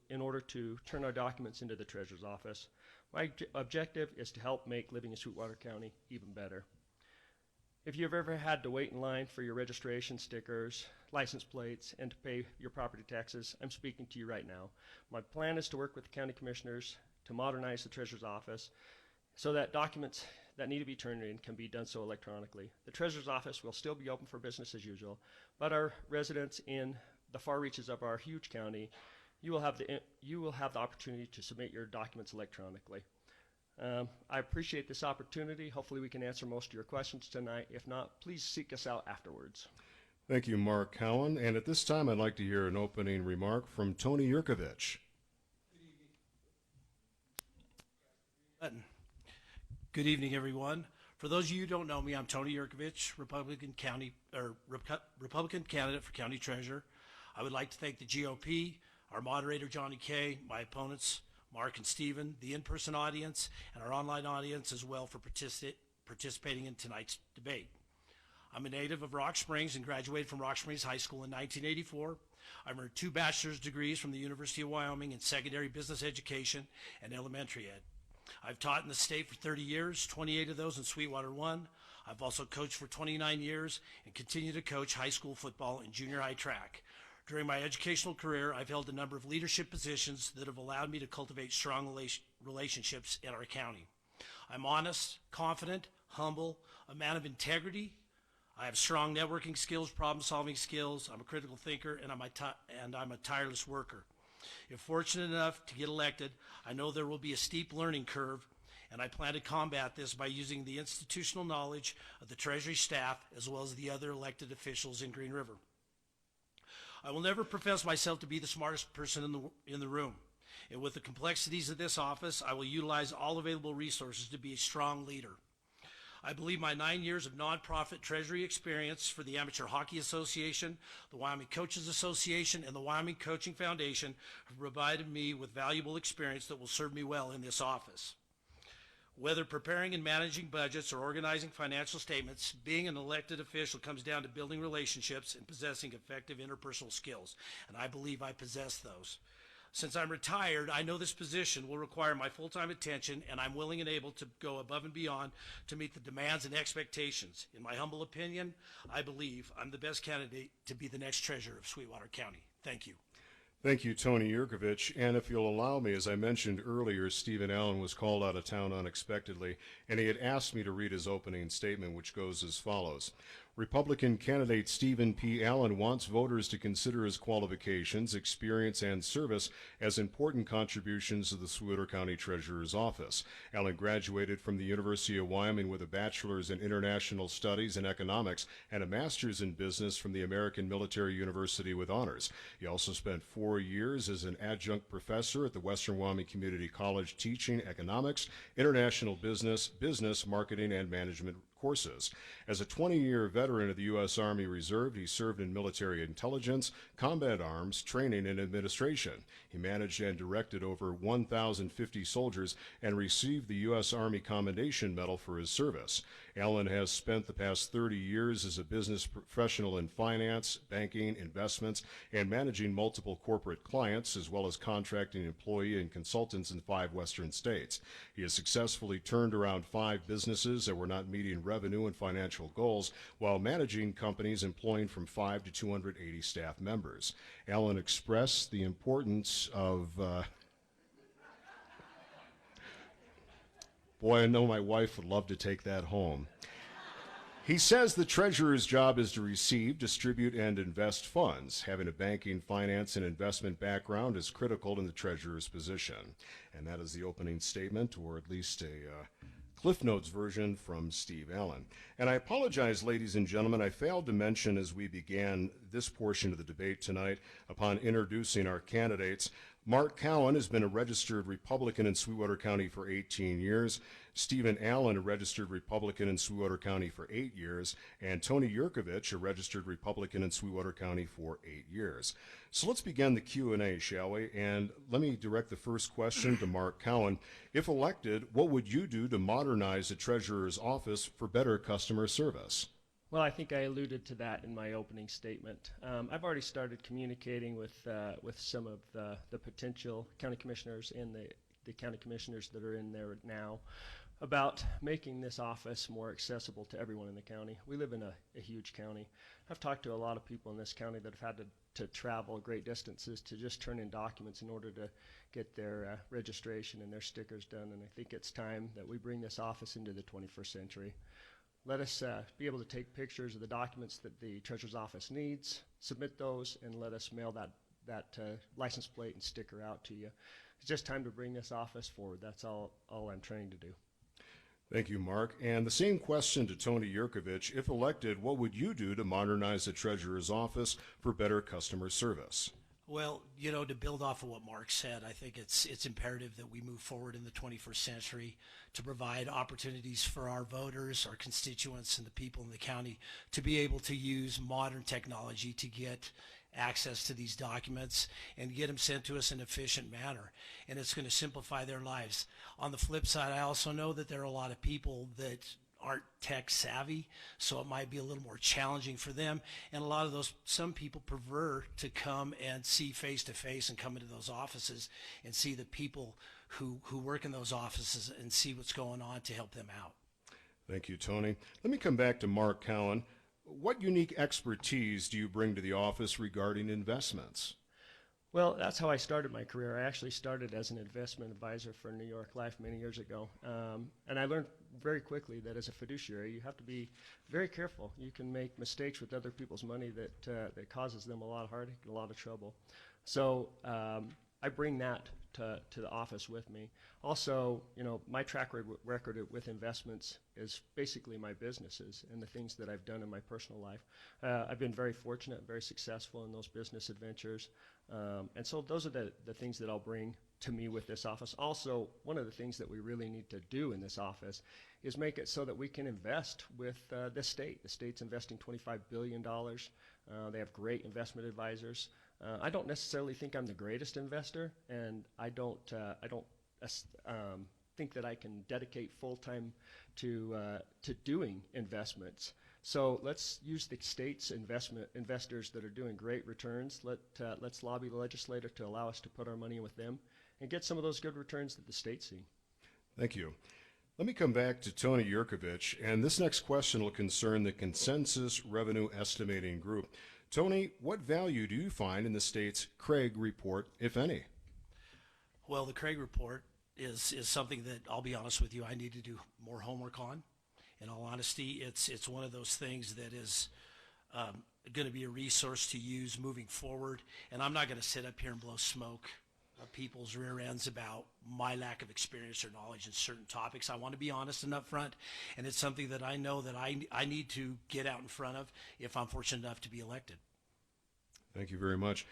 in order to turn our documents into the Treasurer's Office. My objective is to help make living in Sweetwater County even better. If you've ever had to wait in line for your registration stickers, license plates, and to pay your property taxes, I'm speaking to you right now. My plan is to work with the county commissioners to modernize the Treasurer's Office so that documents that need to be turned in can be done so electronically. The Treasurer's Office will still be open for business as usual, but our residents in the far reaches of our huge county, you will have the opportunity to submit your documents electronically. I appreciate this opportunity. Hopefully we can answer most of your questions tonight. If not, please seek us out afterwards. Thank you, Mark Cowan. And at this time, I'd like to hear an opening remark from Tony Yurkovich. Good evening, everyone. For those of you who don't know me, I'm Tony Yurkovich, Republican candidate for County Treasurer. I would like to thank the GOP, our moderator, Johnny Kay, my opponents, Mark and Stephen, the in-person audience, and our online audience as well for participating in tonight's debate. I'm a native of Rock Springs and graduated from Rock Springs High School in 1984. I've earned 2 bachelor's degrees from the University of Wyoming in secondary business education and elementary ed. I've taught in the state for 30 years, 28 of those in Sweetwater 1. I've also coached for 29 years and continue to coach high school football and junior high track. During my educational career, I've held a number of leadership positions that have allowed me to cultivate strong relationships in our county. I'm honest, confident, humble, a man of integrity. I have strong networking skills, problem-solving skills. I'm a critical thinker, and I'm a tireless worker. If fortunate enough to get elected, I know there will be a steep learning curve, and I plan to combat this by using the institutional knowledge of the Treasury staff as well as the other elected officials in Green River. I will never profess myself to be the smartest person in the room, and with the complexities of this office, I will utilize all available resources to be a strong leader. I believe my 9 years of nonprofit treasury experience for the Amateur Hockey Association, the Wyoming Coaches Association, and the Wyoming Coaching Foundation have provided me with valuable experience that will serve me well in this office. Whether preparing and managing budgets or organizing financial statements, being an elected official comes down to building relationships and possessing effective interpersonal skills, and I believe I possess those. Since I'm retired, I know this position will require my full-time attention, and I'm willing and able to go above and beyond to meet the demands and expectations. In my humble opinion, I believe I'm the best candidate to be the next treasurer of Sweetwater County. Thank you. Thank you, Tony Yurkovich. And if you'll allow me, as I mentioned earlier, Stephen Allen was called out of town unexpectedly, and he had asked me to read his opening statement, which goes as follows. Republican candidate Stephen P. Allen wants voters to consider his qualifications, experience, and service as important contributions to the Sweetwater County Treasurer's Office. Allen graduated from the University of Wyoming with a bachelor's in international studies and economics and a master's in business from the American Military University with honors. He also spent 4 years as an adjunct professor at the Western Wyoming Community College teaching economics, international business, marketing, and management courses. As a 20-year veteran of the U.S. Army Reserve, he served in military intelligence, combat arms, training, and administration. He managed and directed over 1,050 soldiers and received the U.S. Army Commendation Medal for his service. Allen has spent the past 30 years as a business professional in finance, banking, investments, and managing multiple corporate clients, as well as contracting employee and consultants in 5 western states. He has successfully turned around 5 businesses that were not meeting revenue and financial goals while managing companies employing from 5 to 280 staff members. Allen expressed the importance of boy, I know my wife would love to take that home. He says the treasurer's job is to receive, distribute, and invest funds. Having a banking, finance, and investment background is critical in the treasurer's position. And that is the opening statement, or at least a Cliff Notes version from Steve Allen. And I apologize, ladies and gentlemen, I failed to mention as we began this portion of the debate tonight, upon introducing our candidates, Mark Cowan has been a registered Republican in Sweetwater County for 18 years. Stephen Allen, a registered Republican in Sweetwater County for 8 years, and Tony Yurkovich, a registered Republican in Sweetwater County for 8 years. So let's begin the Q&A, shall we? And let me direct the first question to Mark Cowan. If elected, what would you do to modernize the Treasurer's office for better customer service? Well, I think I alluded to that in my opening statement. I've already started communicating with some of the potential county commissioners and the county commissioners that are in there now about making this office more accessible to everyone in the county. We live in a huge county. I've talked to a lot of people in this county that have had to travel great distances to just turn in documents in order to get their registration and their stickers done, and I think it's time that we bring this office into the 21st century. Let us be able to take pictures of the documents that the Treasurer's Office needs, submit those, and let us mail that license plate and sticker out to you. It's just time to bring this office forward. That's all I'm trying to do. Thank you, Mark. And the same question to Tony Yurkovich. If elected, what would you do to modernize the Treasurer's office for better customer service? Well, you know, to build off of what Mark said, I think it's imperative that we move forward in the 21st century to provide opportunities for our voters, our constituents, and the people in the county to be able to use modern technology to get access to these documents and get them sent to us in an efficient manner. And it's going to simplify their lives. On the flip side, I also know that there are a lot of people that aren't tech savvy, so it might be a little more challenging for them. And a lot of some people prefer to come and see face to face and come into those offices and see the people who work in those offices and see what's going on to help them out. Thank you, Tony. Let me come back to Mark Cowan. What unique expertise do you bring to the office regarding investments? Well, that's how I started my career. I actually started as an investment advisor for New York Life many years ago. And I learned very quickly that as a fiduciary, you have to be very careful. You can make mistakes with other people's money that causes them a lot of heartache and a lot of trouble. So I bring that to the office with me. Also, you know, my track record with investments is basically my businesses and the things that I've done in my personal life. I've been very fortunate, very successful in those business adventures. And so those are the things that I'll bring to me with this office. Also, one of the things that we really need to do in this office is make it so that we can invest with the state. The state's investing $25 billion. They have great investment advisors. I don't necessarily think I'm the greatest investor, and I don't think that I can dedicate full time to doing investments. So let's use the state's investors that are doing great returns. Let's lobby the legislator to allow us to put our money in with them and get some of those good returns that the state's seeing. Thank you. Let me come back to Tony Yurkovich, and this next question will concern the Consensus Revenue Estimating Group. Tony, what value do you find in the state's Craig report, if any? Well, the Craig report is something that, I'll be honest with you, I need to do more homework on. In all honesty, it's one of those things that is going to be a resource to use moving forward. And I'm not going to sit up here and blow smoke up people's rear ends about my lack of experience or knowledge in certain topics. I want to be honest and upfront, and it's something that I know that I need to get out in front of if I'm fortunate enough to be elected. Thank you very much.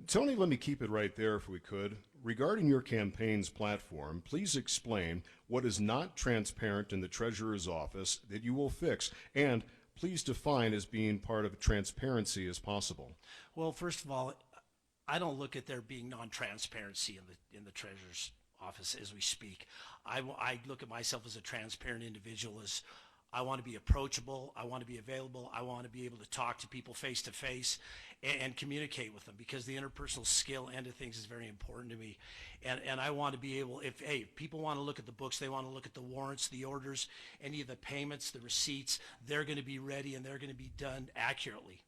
Tony, let me keep it right there if we could. Regarding your campaign's platform, please explain what is not transparent in the Treasurer's office that you will fix, and please define as being part of transparency as possible. Well, first of all, I don't look at there being non-transparency in the Treasurer's office as we speak. I look at myself as a transparent individual. As I want to be approachable, I want to be available, I want to be able to talk to people face to face and communicate with them, because the interpersonal skill end of things is very important to me. And I want to be able, if people want to look at the books, they want to look at the warrants, the orders, any of the payments, the receipts, they're going to be ready and they're going to be done accurately.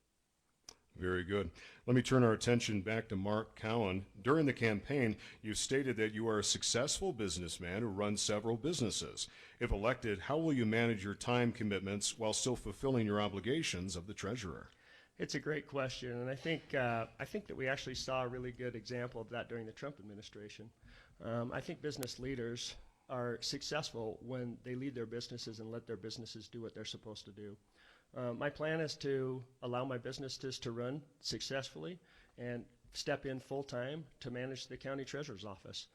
Very good. Let me turn our attention back to Mark Cowan. During the campaign, you stated that you are a successful businessman who runs several businesses. If elected, how will you manage your time commitments while still fulfilling your obligations of the treasurer? It's a great question, and I think that we actually saw a really good example of that during the Trump administration. I think business leaders are successful when they lead their businesses and let their businesses do what they're supposed to do. My plan is to allow my businesses to run successfully and step in full-time to manage the county treasurer's office.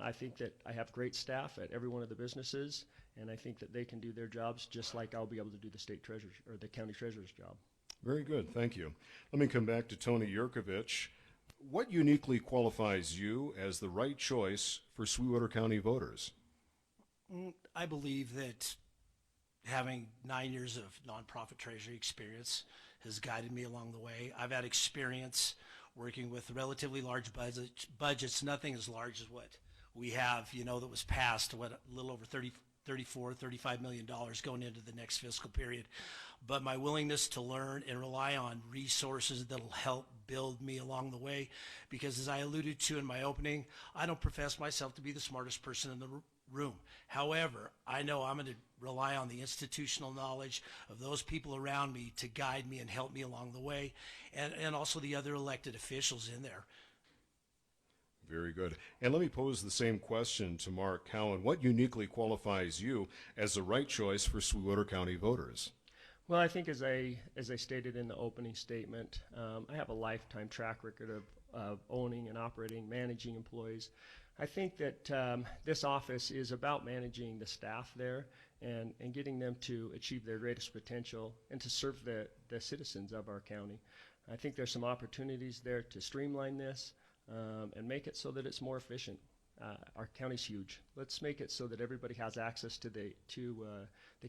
I think that I have great staff at every one of the businesses, and I think that they can do their jobs just like I'll be able to do the state treasurer's or the county treasurer's job. Very good, thank you. Let me come back to Tony Yurkovich. What uniquely qualifies you as the right choice for Sweetwater County voters? I believe that having 9 years of nonprofit treasury experience has guided me along the way. I've had experience working with relatively large budgets, nothing as large as what we have, that was passed, a little over $35 million going into the next fiscal period. But my willingness to learn and rely on resources that'll help build me along the way, because as I alluded to in my opening, I don't profess myself to be the smartest person in the room. However, I know I'm going to rely on the institutional knowledge of those people around me to guide me and help me along the way, and also the other elected officials in there. Very good. And let me pose the same question to Mark Cowan. What uniquely qualifies you as the right choice for Sweetwater County voters? Well, I think as I stated in the opening statement, I have a lifetime track record of owning and operating, managing employees. I think that this office is about managing the staff there and getting them to achieve their greatest potential and to serve the citizens of our county. I think there's some opportunities there to streamline this and make it so that it's more efficient. Our county's huge. Let's make it so that everybody has access to the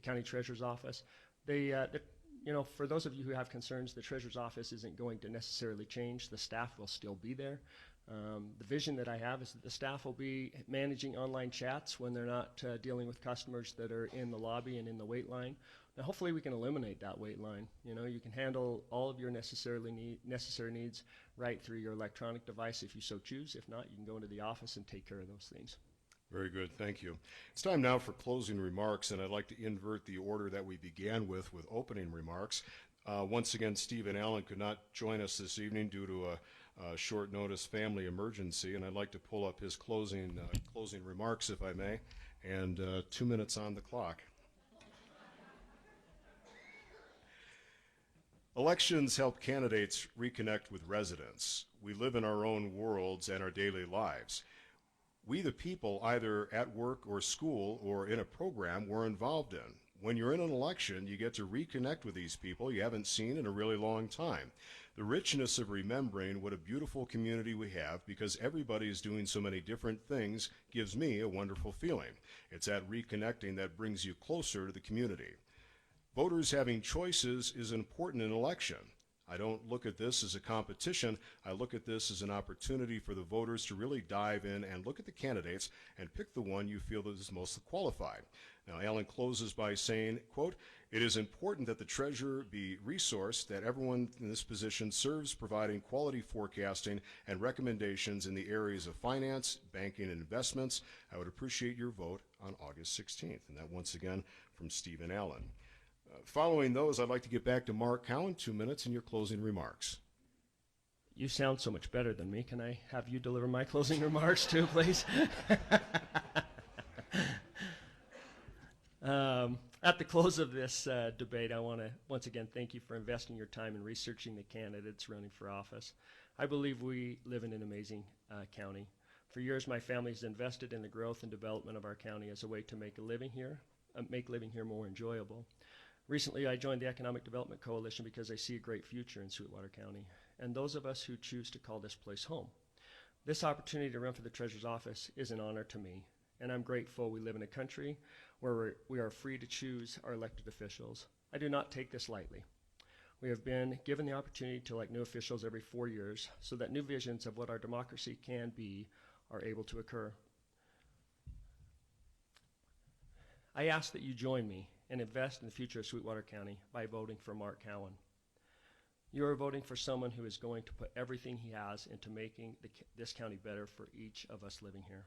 county treasurer's office. For those of you who have concerns, the treasurer's office isn't going to necessarily change. The staff will still be there. The vision that I have is that the staff will be managing online chats when they're not dealing with customers that are in the lobby and in the wait line. Now, hopefully we can eliminate that wait line. You can handle all of your necessary needs right through your electronic device if you so choose. If not, you can go into the office and take care of those things. Very good, thank you. It's time now for closing remarks, and I'd like to invert the order that we began with opening remarks. Once again, Stephen Allen could not join us this evening due to a short notice family emergency, and I'd like to pull up his closing remarks, if I may, and 2 minutes on the clock. Elections help candidates reconnect with residents. We live in our own worlds and our daily lives. We, the people, either at work or school or in a program we're involved in. When you're in an election, you get to reconnect with these people you haven't seen in a really long time. The richness of remembering what a beautiful community we have, because everybody is doing so many different things, gives me a wonderful feeling. It's that reconnecting that brings you closer to the community. Voters having choices is important in an election. I don't look at this as a competition. I look at this as an opportunity for the voters to really dive in and look at the candidates and pick the one you feel that is most qualified. Now, Alan closes by saying, quote, "It is important that the treasurer be resourced, that everyone in this position serves providing quality forecasting and recommendations in the areas of finance, banking, and investments. I would appreciate your vote on August 16th." And that once again from Stephen Allen. Following those, I'd like to get back to Mark Cowan, 2 minutes, in your closing remarks. You sound so much better than me. Can I have you deliver my closing remarks too, please? At the close of this debate, I want to once again thank you for investing your time in researching the candidates running for office. I believe we live in an amazing county. For years, my family has invested in the growth and development of our county as a way to make living here more enjoyable. Recently, I joined the Economic Development Coalition because I see a great future in Sweetwater County, and those of us who choose to call this place home. This opportunity to run for the treasurer's office is an honor to me, and I'm grateful we live in a country where we are free to choose our elected officials. I do not take this lightly. We have been given the opportunity to elect new officials every 4 years so that new visions of what our democracy can be are able to occur. I ask that you join me and invest in the future of Sweetwater County by voting for Mark Cowan. You are voting for someone who is going to put everything he has into making this county better for each of us living here.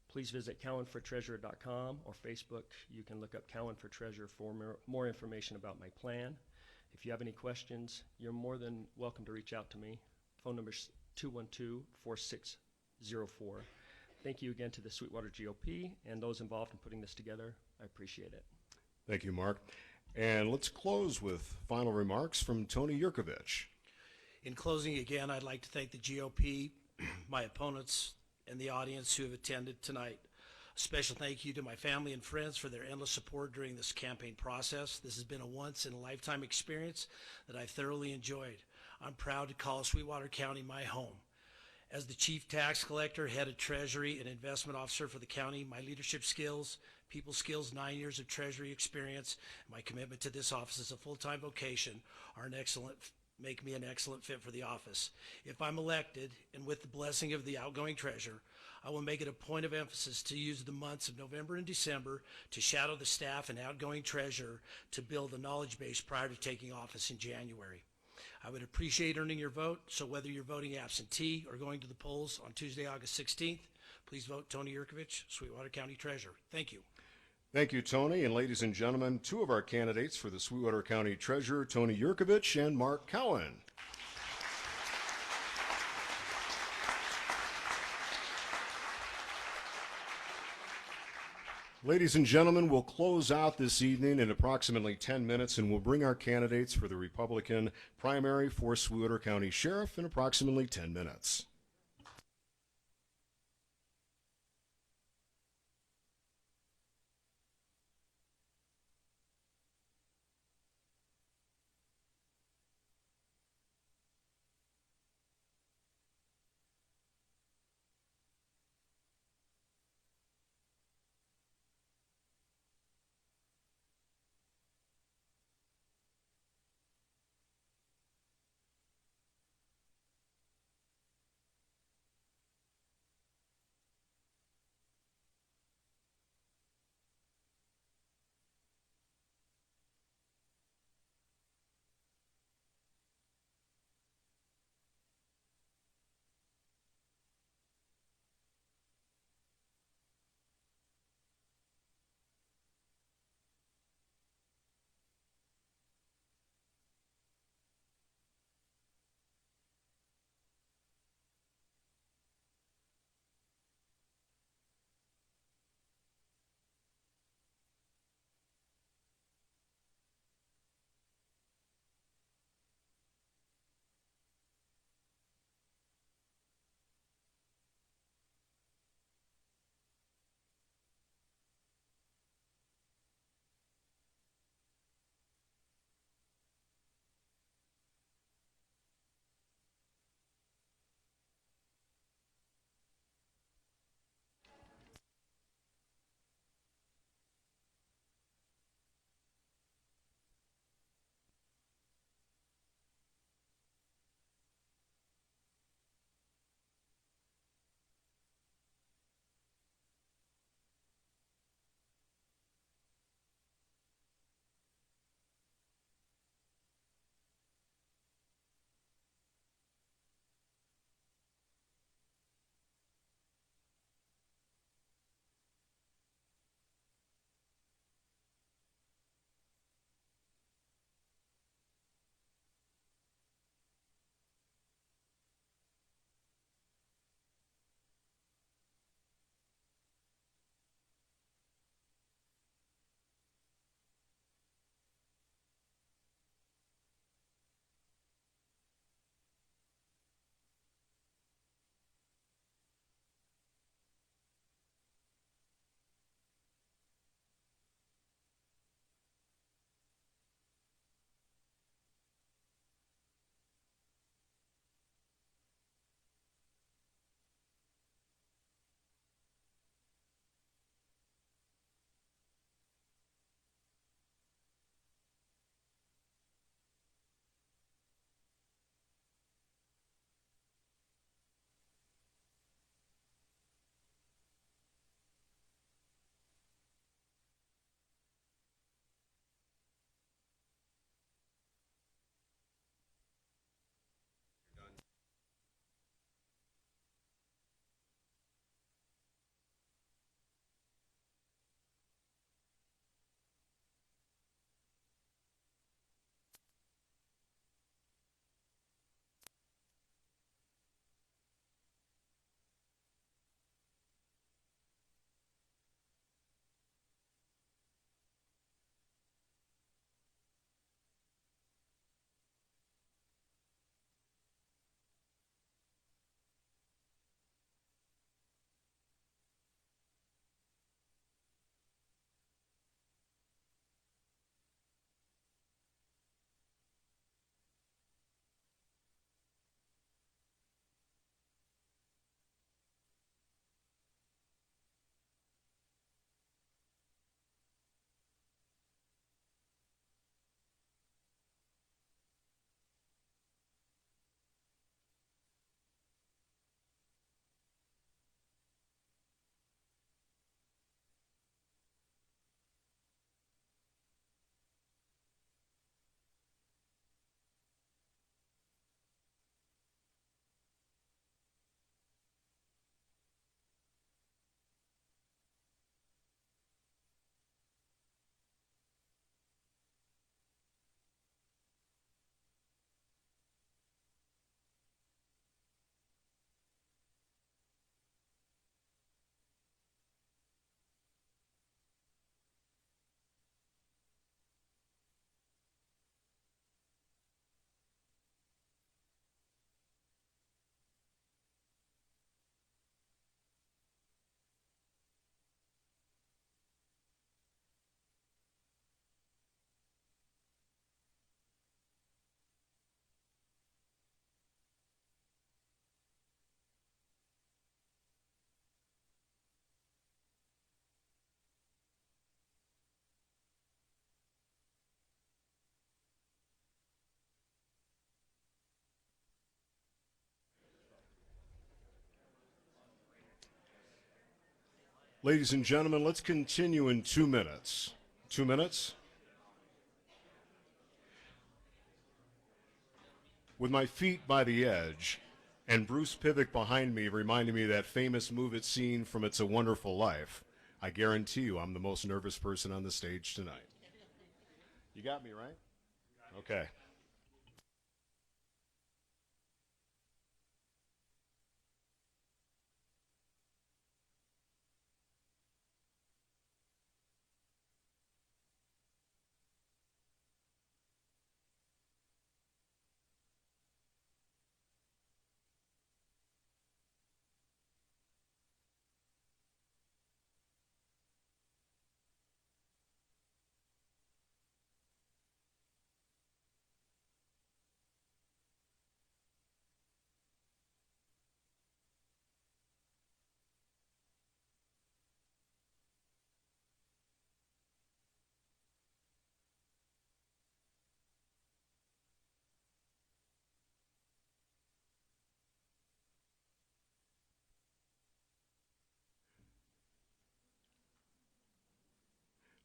Please visit cowanfortreasurer.com or Facebook. You can look up Cowan for Treasurer for more information about my plan. If you have any questions, you're more than welcome to reach out to me. Phone number is 212-4604. Thank you again to the Sweetwater GOP and those involved in putting this together. I appreciate it. Thank you, Mark. And let's close with final remarks from Tony Yurkovich. In closing, again, I'd like to thank the GOP, my opponents, and the audience who have attended tonight. A special thank you to my family and friends for their endless support during this campaign process. This has been a once-in-a-lifetime experience that I thoroughly enjoyed. I'm proud to call Sweetwater County my home. As the Chief Tax Collector, Head of Treasury, and Investment Officer for the county, my leadership skills, people skills, 9 years of Treasury experience, and my commitment to this office as a full-time vocation make me an excellent fit for the office. If I'm elected, and with the blessing of the outgoing treasurer, I will make it a point of emphasis to use the months of November and December to shadow the staff and outgoing treasurer to build the knowledge base prior to taking office in January. I would appreciate earning your vote, so whether you're voting absentee or going to the polls on Tuesday, August 16th, please vote Tony Yurkovich, Sweetwater County Treasurer. Thank you. Thank you, Tony. And ladies and gentlemen, two of our candidates for the Sweetwater County Treasurer, Tony Yurkovich and Mark Cowan. Ladies and gentlemen, we'll close out this evening in approximately 10 minutes, and we'll bring our candidates for the Republican primary for Sweetwater County Sheriff in approximately 10 minutes. Ladies and gentlemen, let's continue in 2 minutes. 2 minutes? With my feet by the edge and Bruce Pivick behind me reminding me of that famous movie scene from It's a Wonderful Life, I guarantee you I'm the most nervous person on the stage tonight. You got me, right? Okay.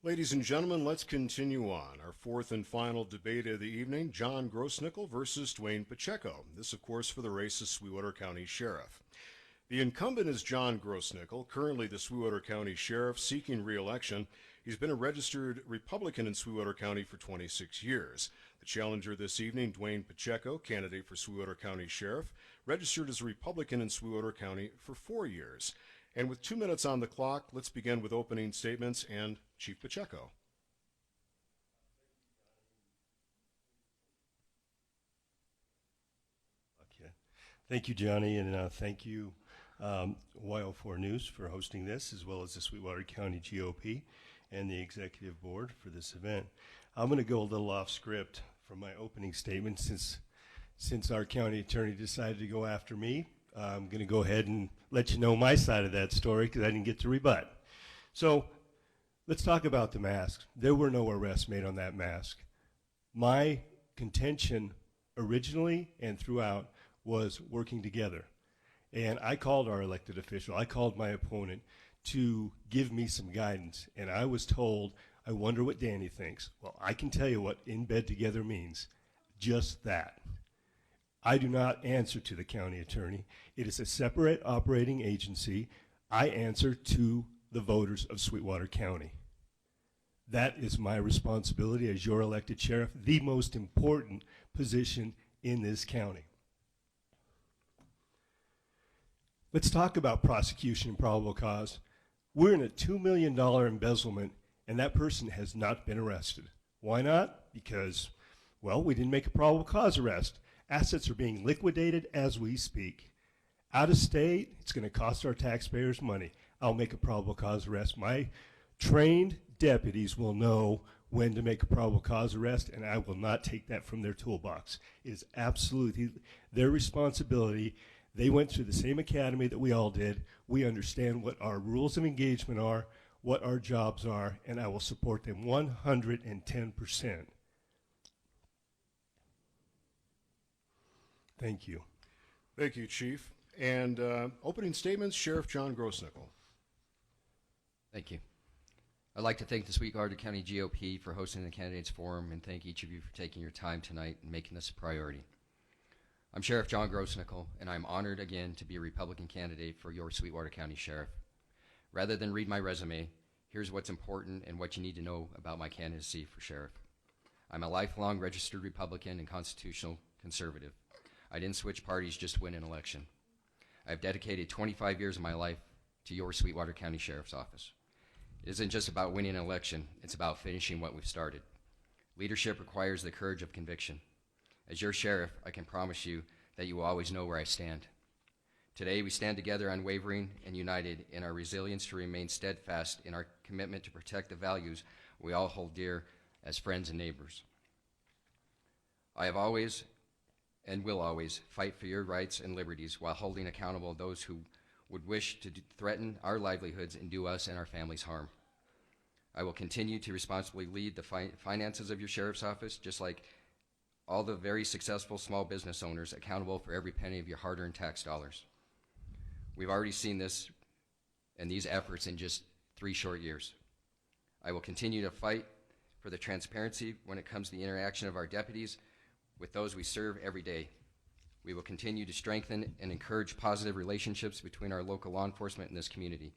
Ladies and gentlemen, let's continue on. Our fourth and final debate of the evening, John Grossnickel versus Dwayne Pacheco. This, of course, for the race as Sweetwater County Sheriff. The incumbent is John Grossnickel, currently the Sweetwater County Sheriff seeking re-election. He's been a registered Republican in Sweetwater County for 26 years. The challenger this evening, Dwayne Pacheco, candidate for Sweetwater County Sheriff, registered as a Republican in Sweetwater County for 4 years. And with 2 minutes on the clock, let's begin with opening statements and Chief Pacheco. Okay. Thank you, Johnny, and thank you, YO4 News, for hosting this, as well as the Sweetwater County GOP and the Executive Board for this event. I'm going to go a little off script for my opening statement since our county attorney decided to go after me. I'm going to go ahead and let you know my side of that story because I didn't get to rebut. So let's talk about the mask. There were no arrests made on that mask. My contention originally and throughout was working together. And I called our elected official, I called my opponent to give me some guidance. And I was told, I wonder what Danny thinks. Well, I can tell you what in bed together means. Just that. I do not answer to the county attorney. It is a separate operating agency. I answer to the voters of Sweetwater County. That is my responsibility as your elected sheriff, the most important position in this county. Let's talk about prosecution and probable cause. We're in a $2 million embezzlement, and that person has not been arrested. Why not? Because, well, we didn't make a probable cause arrest. Assets are being liquidated as we speak. Out of state, it's going to cost our taxpayers money. I'll make a probable cause arrest. My trained deputies will know when to make a probable cause arrest, and I will not take that from their toolbox. It is absolutely their responsibility. They went through the same academy that we all did. We understand what our rules of engagement are, what our jobs are, and I will support them 110%. Thank you. Thank you, Chief. And opening statements, Sheriff John Grossnickel. Thank you. I'd like to thank the Sweetwater County GOP for hosting the Candidates Forum and thank each of you for taking your time tonight and making this a priority. I'm Sheriff John Grossnickel, and I'm honored again to be a Republican candidate for your Sweetwater County Sheriff. Rather than read my resume, here's what's important and what you need to know about my candidacy for Sheriff. I'm a lifelong registered Republican and constitutional conservative. I didn't switch parties just to win an election. I've dedicated 25 years of my life to your Sweetwater County Sheriff's Office. It isn't just about winning an election, it's about finishing what we've started. Leadership requires the courage of conviction. As your sheriff, I can promise you that you will always know where I stand. Today, we stand together unwavering and united in our resilience to remain steadfast in our commitment to protect the values we all hold dear as friends and neighbors. I have always and will always fight for your rights and liberties while holding accountable those who would wish to threaten our livelihoods and do us and our families harm. I will continue to responsibly lead the finances of your sheriff's office, just like all the very successful small business owners accountable for every penny of your hard-earned tax dollars. We've already seen this and these efforts in just 3 short years. I will continue to fight for the transparency when it comes to the interaction of our deputies with those we serve every day. We will continue to strengthen and encourage positive relationships between our local law enforcement and this community.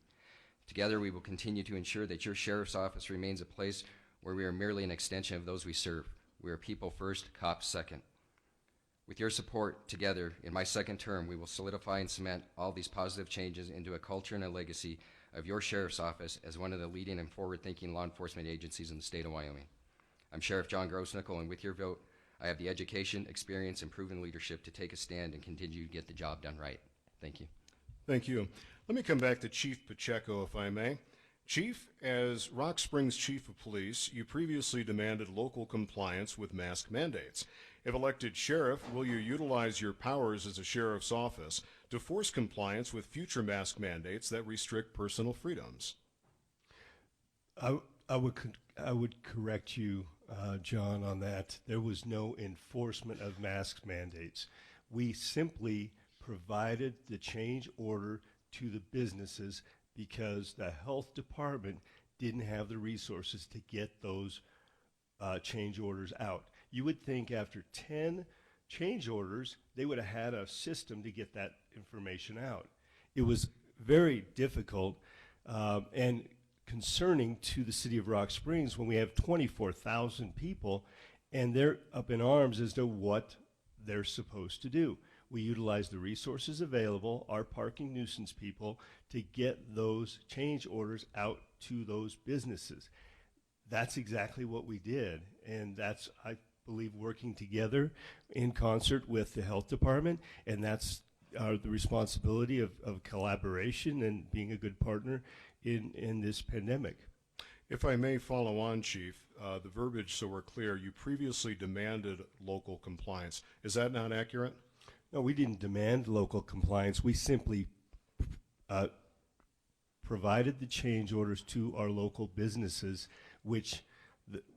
Together, we will continue to ensure that your sheriff's office remains a place where we are merely an extension of those we serve. We are people first, cops second. With your support, together, in my second term, we will solidify and cement all these positive changes into a culture and a legacy of your sheriff's office as one of the leading and forward-thinking law enforcement agencies in the state of Wyoming. I'm Sheriff John Grosnickel, and with your vote, I have the education, experience, and proven leadership to take a stand and continue to get the job done right. Thank you. Thank you. Let me come back to Chief Pacheco, if I may. Chief, as Rock Springs Chief of Police, you previously demanded local compliance with mask mandates. If elected sheriff, will you utilize your powers as a sheriff's office to force compliance with future mask mandates that restrict personal freedoms? I would correct you, John, on that. There was no enforcement of mask mandates. We simply provided the change order to the businesses because the health department didn't have the resources to get those change orders out. You would think after 10 change orders, they would have had a system to get that information out. It was very difficult and concerning to the city of Rock Springs when we have 24,000 people and they're up in arms as to what they're supposed to do. We utilize the resources available, our parking nuisance people, to get those change orders out to those businesses. That's exactly what we did, and that's, I believe, working together in concert with the health department, and that's the responsibility of collaboration and being a good partner in this pandemic. If I may follow on, Chief, the verbiage so we're clear, you previously demanded local compliance. Is that not accurate? No, we didn't demand local compliance. We simply provided the change orders to our local businesses, which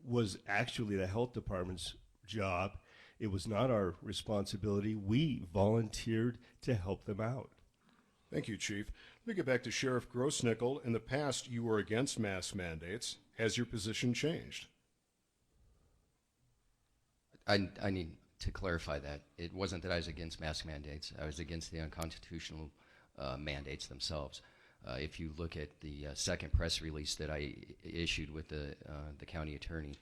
was actually the health department's job. It was not our responsibility. We volunteered to help them out. Thank you, Chief. Let me get back to Sheriff Grosnickel. In the past, you were against mask mandates. Has your position changed? I need to clarify that. It wasn't that I was against mask mandates. I was against the unconstitutional mandates themselves. If you look at the second press release that I issued with the county attorney,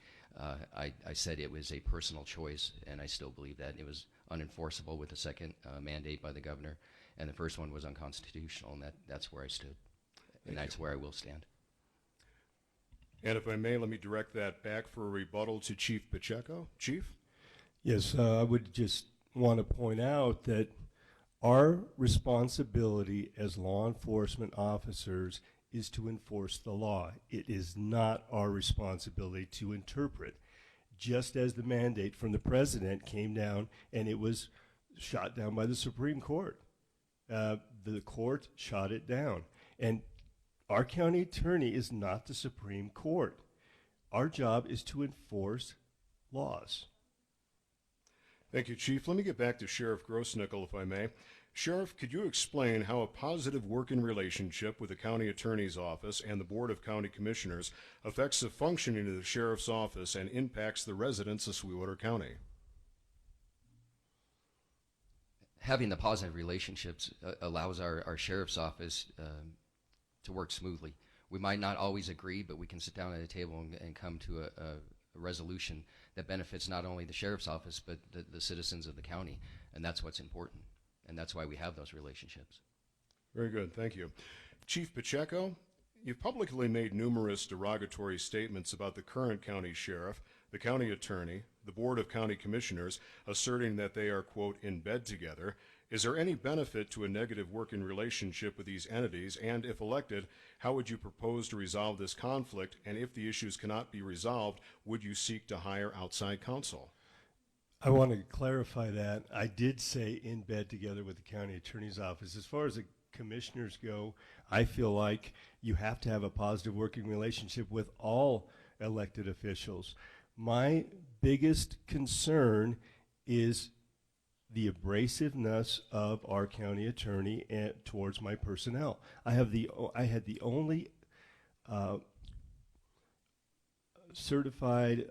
I said it was a personal choice, and I still believe that. It was unenforceable with the second mandate by the governor, and the first one was unconstitutional, and that's where I stood, and that's where I will stand. And if I may, let me direct that back for a rebuttal to Chief Pacheco. Chief? Yes, I would just want to point out that our responsibility as law enforcement officers is to enforce the law. It is not our responsibility to interpret. Just as the mandate from the president came down and it was shot down by the Supreme Court. The court shot it down. And our county attorney is not the Supreme Court. Our job is to enforce laws. Thank you, Chief. Let me get back to Sheriff Grosnickel, if I may. Sheriff, could you explain how a positive working relationship with the county attorney's office and the Board of County Commissioners affects the functioning of the sheriff's office and impacts the residents of Sweetwater County? Having the positive relationships allows our sheriff's office to work smoothly. We might not always agree, but we can sit down at a table and come to a resolution that benefits not only the sheriff's office, but the citizens of the county, and that's what's important, and that's why we have those relationships. Very good, thank you. Chief Pacheco, you've publicly made numerous derogatory statements about the current county sheriff, the county attorney, the Board of County Commissioners, asserting that they are, quote, in bed together. Is there any benefit to a negative working relationship with these entities? And if elected, how would you propose to resolve this conflict? And if the issues cannot be resolved, would you seek to hire outside counsel? I want to clarify that. I did say in bed together with the county attorney's office. As far as the commissioners go, I feel like you have to have a positive working relationship with all elected officials. My biggest concern is the abrasiveness of our county attorney towards my personnel. I had the only certified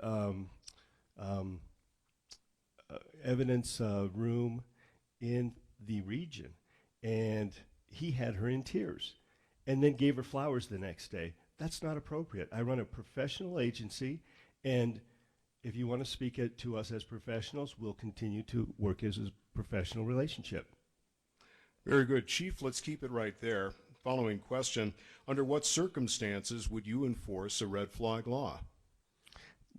evidence room in the region, and he had her in tears and then gave her flowers the next day. That's not appropriate. I run a professional agency, and if you want to speak to us as professionals, we'll continue to work as a professional relationship. Very good. Chief, let's keep it right there. Following question, under what circumstances would you enforce a red flag law?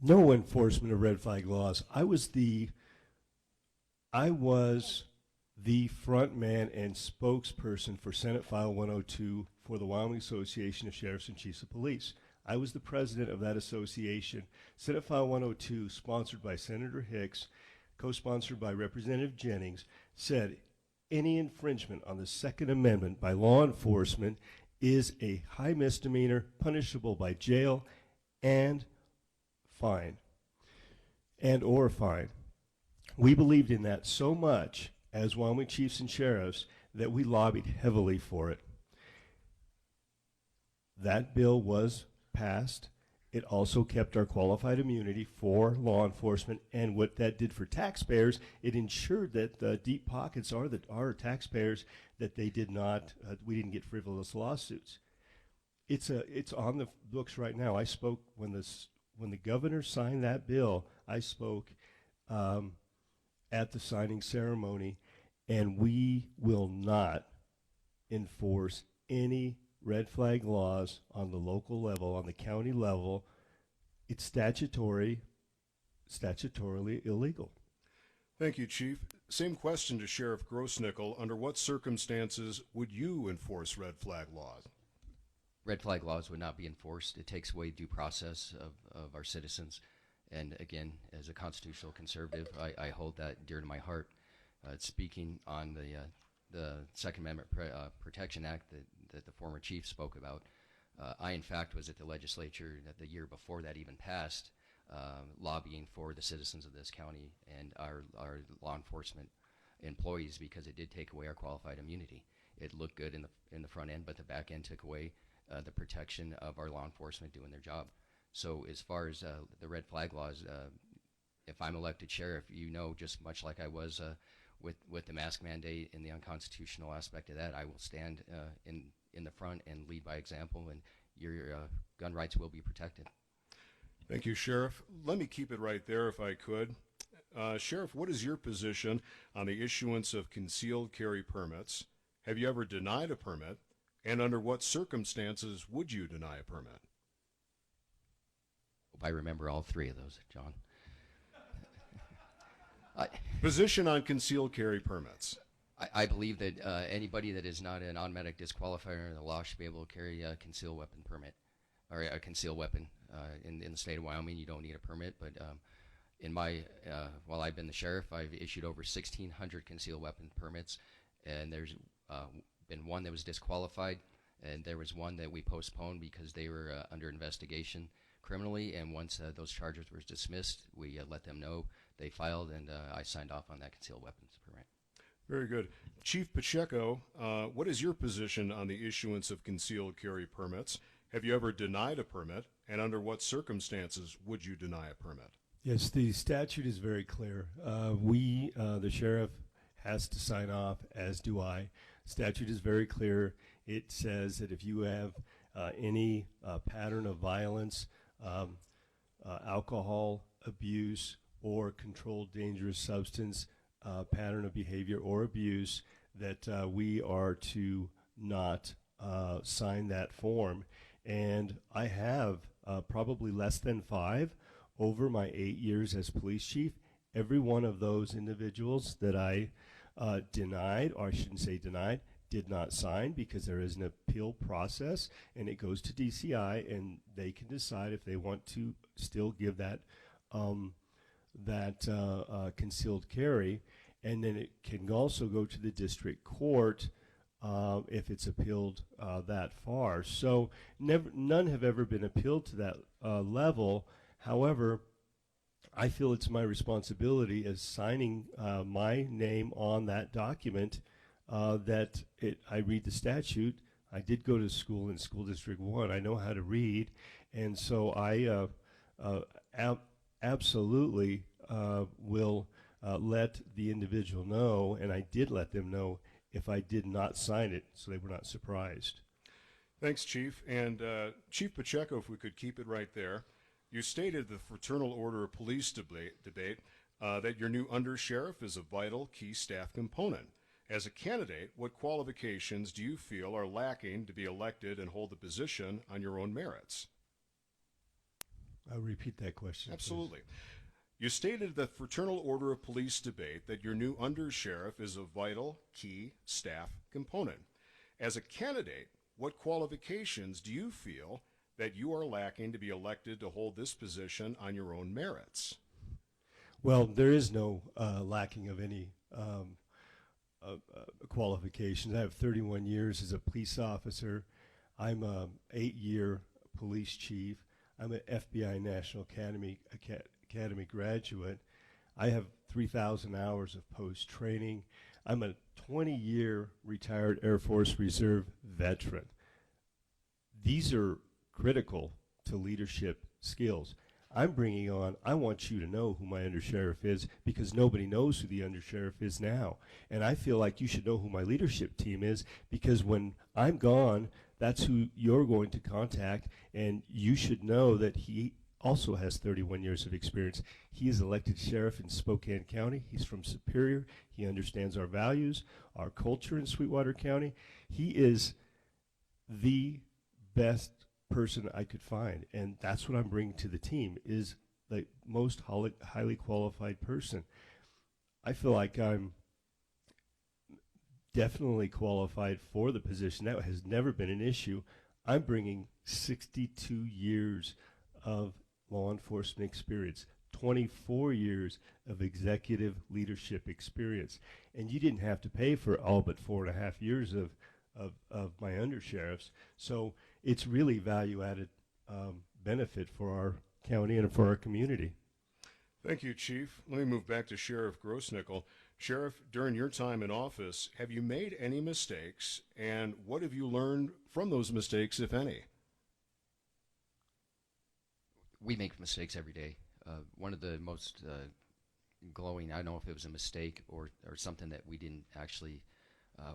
No enforcement of red flag laws. I was the front man and spokesperson for Senate File 102 for the Wyoming Association of Sheriffs and Chiefs of Police. I was the president of that association. Senate File 102, sponsored by Senator Hicks, co-sponsored by Representative Jennings, said any infringement on the Second Amendment by law enforcement is a high misdemeanor, punishable by jail and fine, or fine. We believed in that so much as Wyoming chiefs and sheriffs that we lobbied heavily for it. That bill was passed. It also kept our qualified immunity for law enforcement, and what that did for taxpayers, it ensured that the deep pockets are our taxpayers, that they did not, we didn't get frivolous lawsuits. It's on the books right now. I spoke when the governor signed that bill. I spoke at the signing ceremony, and we will not enforce any red flag laws on the local level, on the county level. It's statutorily illegal. Thank you, Chief. Same question to Sheriff Grossnickel. Under what circumstances would you enforce red flag laws? Red flag laws would not be enforced. It takes away due process of our citizens. And again, as a constitutional conservative, I hold that dear to my heart. Speaking on the Second Amendment Protection Act that the former chief spoke about, I in fact was at the legislature the year before that even passed, lobbying for the citizens of this county and our law enforcement employees, because it did take away our qualified immunity. It looked good in the front end, but the back end took away the protection of our law enforcement doing their job. So as far as the red flag laws, if I'm elected sheriff, you know, just much like I was with the mask mandate and the unconstitutional aspect of that, I will stand in the front and lead by example, and your gun rights will be protected. Thank you, Sheriff. Let me keep it right there if I could. Sheriff, what is your position on the issuance of concealed carry permits? Have you ever denied a permit? And under what circumstances would you deny a permit? Hope I remember all three of those, John. Position on concealed carry permits. I believe that anybody that is not an automatic disqualifier under the law should be able to carry a concealed weapon permit, or a concealed weapon. In the state of Wyoming, you don't need a permit, but in my while I've been the sheriff, I've issued over 1,600 concealed weapon permits, and there's been one that was disqualified, and there was one that we postponed because they were under investigation criminally, and once those charges were dismissed, we let them know. They filed, and I signed off on that concealed weapons permit. Very good. Chief Pacheco, what is your position on the issuance of concealed carry permits? Have you ever denied a permit, and under what circumstances would you deny a permit? Yes, the statute is very clear. The sheriff has to sign off, as do I. Statute is very clear. It says that if you have any pattern of violence, alcohol abuse, or controlled dangerous substance pattern of behavior or abuse, that we are to not sign that form. And I have probably less than 5 over my 8 years as police chief. Every one of those individuals that I denied, or I shouldn't say denied, did not sign, because there is an appeal process, and it goes to DCI, and they can decide if they want to still give that concealed carry, and then it can also go to the district court if it's appealed that far. So none have ever been appealed to that level. However, I feel it's my responsibility as signing my name on that document I read the statute. I did go to school in School District 1. I know how to read, and so I absolutely will let the individual know, and I did let them know if I did not sign it, so they were not surprised. Thanks, Chief. And Chief Pacheco, if we could keep it right there, you stated the Fraternal Order of Police debate that your new undersheriff is a vital key staff component. As a candidate, what qualifications do you feel are lacking to be elected and hold the position on your own merits? I'll repeat that question. Absolutely. You stated the Fraternal Order of Police debate that your new undersheriff is a vital key staff component. As a candidate, what qualifications do you feel that you are lacking to be elected to hold this position on your own merits? Well, there is no lacking of any qualifications. I have 31 years as a police officer. I'm an 8-year police chief. I'm an FBI National Academy graduate. I have 3,000 hours of post-training. I'm a 20-year retired Air Force Reserve veteran. These are critical to leadership skills. I'm bringing on, I want you to know who my undersheriff is, because nobody knows who the undersheriff is now. And I feel like you should know who my leadership team is, because when I'm gone, that's who you're going to contact, and you should know that he also has 31 years of experience. He is elected sheriff in Spokane County. He's from Superior. He understands our values, our culture in Sweetwater County. He is the best person I could find, and that's what I'm bringing to the team, is the most highly qualified person. I feel like I'm definitely qualified for the position. That has never been an issue. I'm bringing 62 years of law enforcement experience, 24 years of executive leadership experience, and you didn't have to pay for all but 4.5 years of my undersheriffs. So it's really value-added benefit for our county and for our community. Thank you, Chief. Let me move back to Sheriff Grossnickel. Sheriff, during your time in office, have you made any mistakes, and what have you learned from those mistakes, if any? We make mistakes every day. One of the most glowing, I don't know if it was a mistake or something that we didn't actually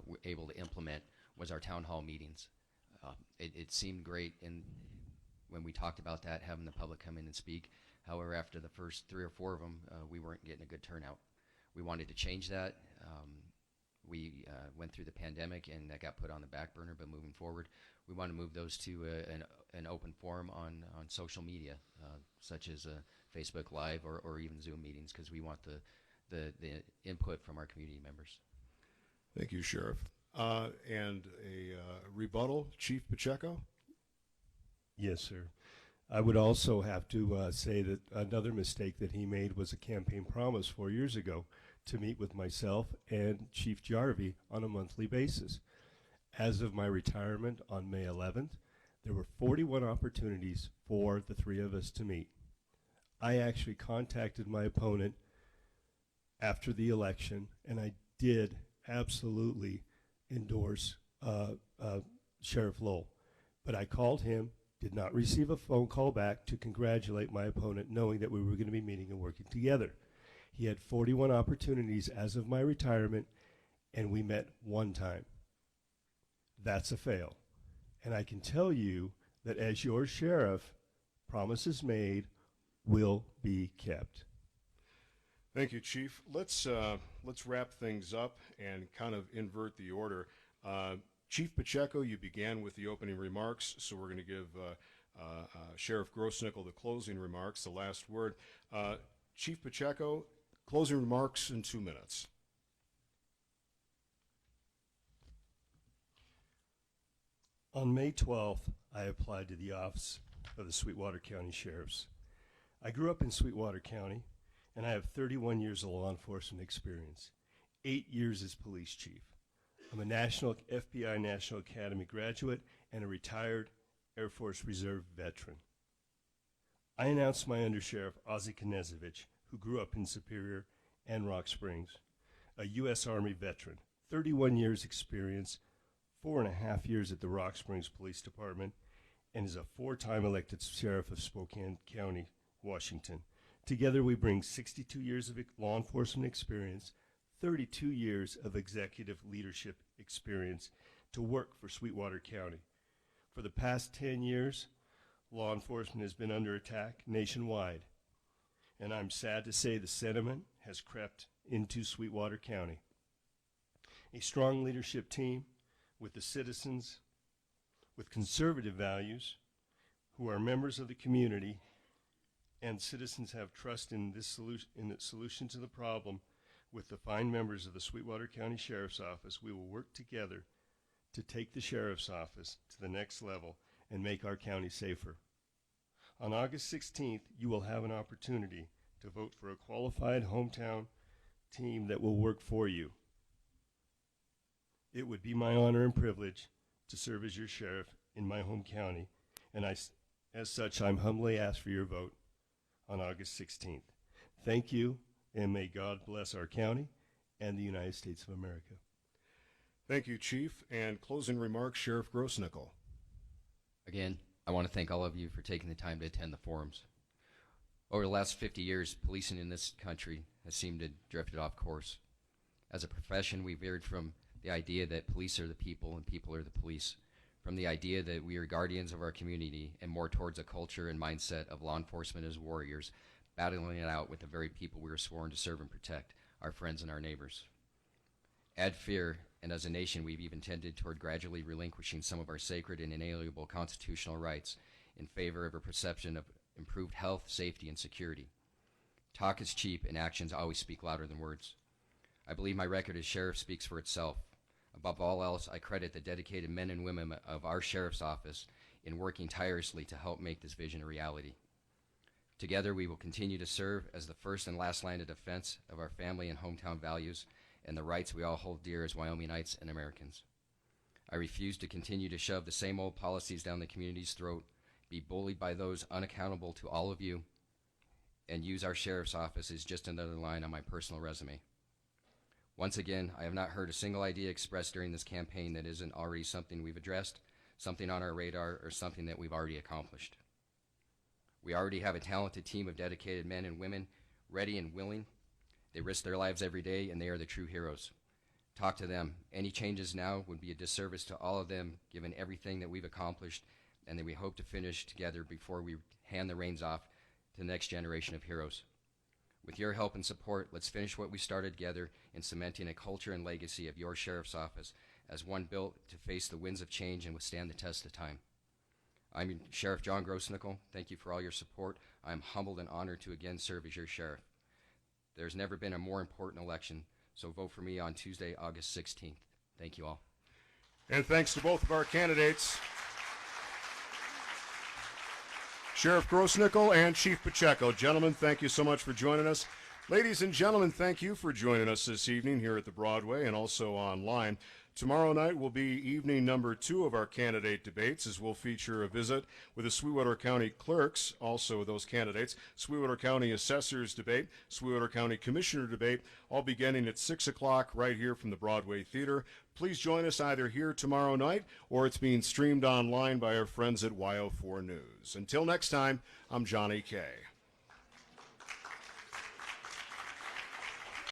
were able to implement, was our town hall meetings. It seemed great when we talked about that, having the public come in and speak. However, after the first 3 or 4 of them, we weren't getting a good turnout. We wanted to change that. We went through the pandemic, and that got put on the back burner, but moving forward, we want to move those to an open forum on social media, such as Facebook Live or even Zoom meetings, because we want the input from our community members. Thank you, Sheriff. And a rebuttal, Chief Pacheco? Yes, sir. I would also have to say that another mistake that he made was a campaign promise 4 years ago to meet with myself and Chief Jarvie on a monthly basis. As of my retirement on May 11th, there were 41 opportunities for the 3 of us to meet. I actually contacted my opponent after the election, and I did absolutely endorse Sheriff Lowell. But I called him, did not receive a phone call back to congratulate my opponent, knowing that we were going to be meeting and working together. He had 41 opportunities as of my retirement, and we met 1 time. That's a fail. And I can tell you that as your sheriff, promises made will be kept. Thank you, Chief. Let's wrap things up and kind of invert the order. Chief Pacheco, you began with the opening remarks, so we're going to give Sheriff Grossnickel the closing remarks, the last word. Chief Pacheco, closing remarks in 2 minutes. On May 12th, I applied to the office of the Sweetwater County Sheriffs. I grew up in Sweetwater County, and I have 31 years of law enforcement experience, 8 years as police chief. I'm a FBI National Academy graduate and a retired Air Force Reserve veteran. I announced my undersheriff, Ozzie Knezevich, who grew up in Superior and Rock Springs, a U.S. Army veteran, 31 years experience, 4.5 years at the Rock Springs Police Department, and is a 4-time elected sheriff of Spokane County, Washington. Together we bring 62 years of law enforcement experience, 32 years of executive leadership experience to work for Sweetwater County. For the past 10 years, law enforcement has been under attack nationwide, and I'm sad to say the sentiment has crept into Sweetwater County. A strong leadership team with the citizens, with conservative values, who are members of the community, and citizens have trust in this solution to the problem. With the fine members of the Sweetwater County Sheriff's Office, we will work together to take the Sheriff's Office to the next level and make our county safer. On August 16th, you will have an opportunity to vote for a qualified hometown team that will work for you. It would be my honor and privilege to serve as your sheriff in my home county, and as such, I'm humbly asked for your vote on August 16th. Thank you, and may God bless our county and the United States of America. Thank you, Chief. And closing remarks, Sheriff Grossnickel. Again, I want to thank all of you for taking the time to attend the forums. Over the last 50 years, policing in this country has seemed to have drifted off course. As a profession, we veered from the idea that police are the people and people are the police, from the idea that we are guardians of our community, and more towards a culture and mindset of law enforcement as warriors, battling it out with the very people we were sworn to serve and protect, our friends and our neighbors. Add fear, and as a nation, we've even tended toward gradually relinquishing some of our sacred and inalienable constitutional rights in favor of a perception of improved health, safety, and security. Talk is cheap, and actions always speak louder than words. I believe my record as sheriff speaks for itself. Above all else, I credit the dedicated men and women of our sheriff's office in working tirelessly to help make this vision a reality. Together, we will continue to serve as the first and last line of defense of our family and hometown values and the rights we all hold dear as Wyomingites and Americans. I refuse to continue to shove the same old policies down the community's throat, be bullied by those unaccountable to all of you, and use our sheriff's office as just another line on my personal resume. Once again, I have not heard a single idea expressed during this campaign that isn't already something we've addressed, something on our radar, or something that we've already accomplished. We already have a talented team of dedicated men and women, ready and willing. They risk their lives every day, and they are the true heroes. Talk to them. Any changes now would be a disservice to all of them, given everything that we've accomplished and that we hope to finish together before we hand the reins off to the next generation of heroes. With your help and support, let's finish what we started together in cementing a culture and legacy of your sheriff's office as one built to face the winds of change and withstand the test of time. I'm Sheriff John Grossnickel. Thank you for all your support. I'm humbled and honored to again serve as your sheriff. There's never been a more important election, so vote for me on Tuesday, August 16th. Thank you all. And thanks to both of our candidates, Sheriff Grossnickel and Chief Pacheco. Gentlemen, thank you so much for joining us. Ladies and gentlemen, thank you for joining us this evening here at the Broadway and also online. Tomorrow night will be evening number 2 of our candidate debates, as we'll feature a visit with the Sweetwater County Clerks, also those candidates, Sweetwater County Assessors Debate, Sweetwater County Commissioner Debate, all beginning at 6 o'clock right here from the Broadway Theater. Please join us either here tomorrow night or it's being streamed online by our friends at YO4 News. Until next time, I'm Johnny Kay.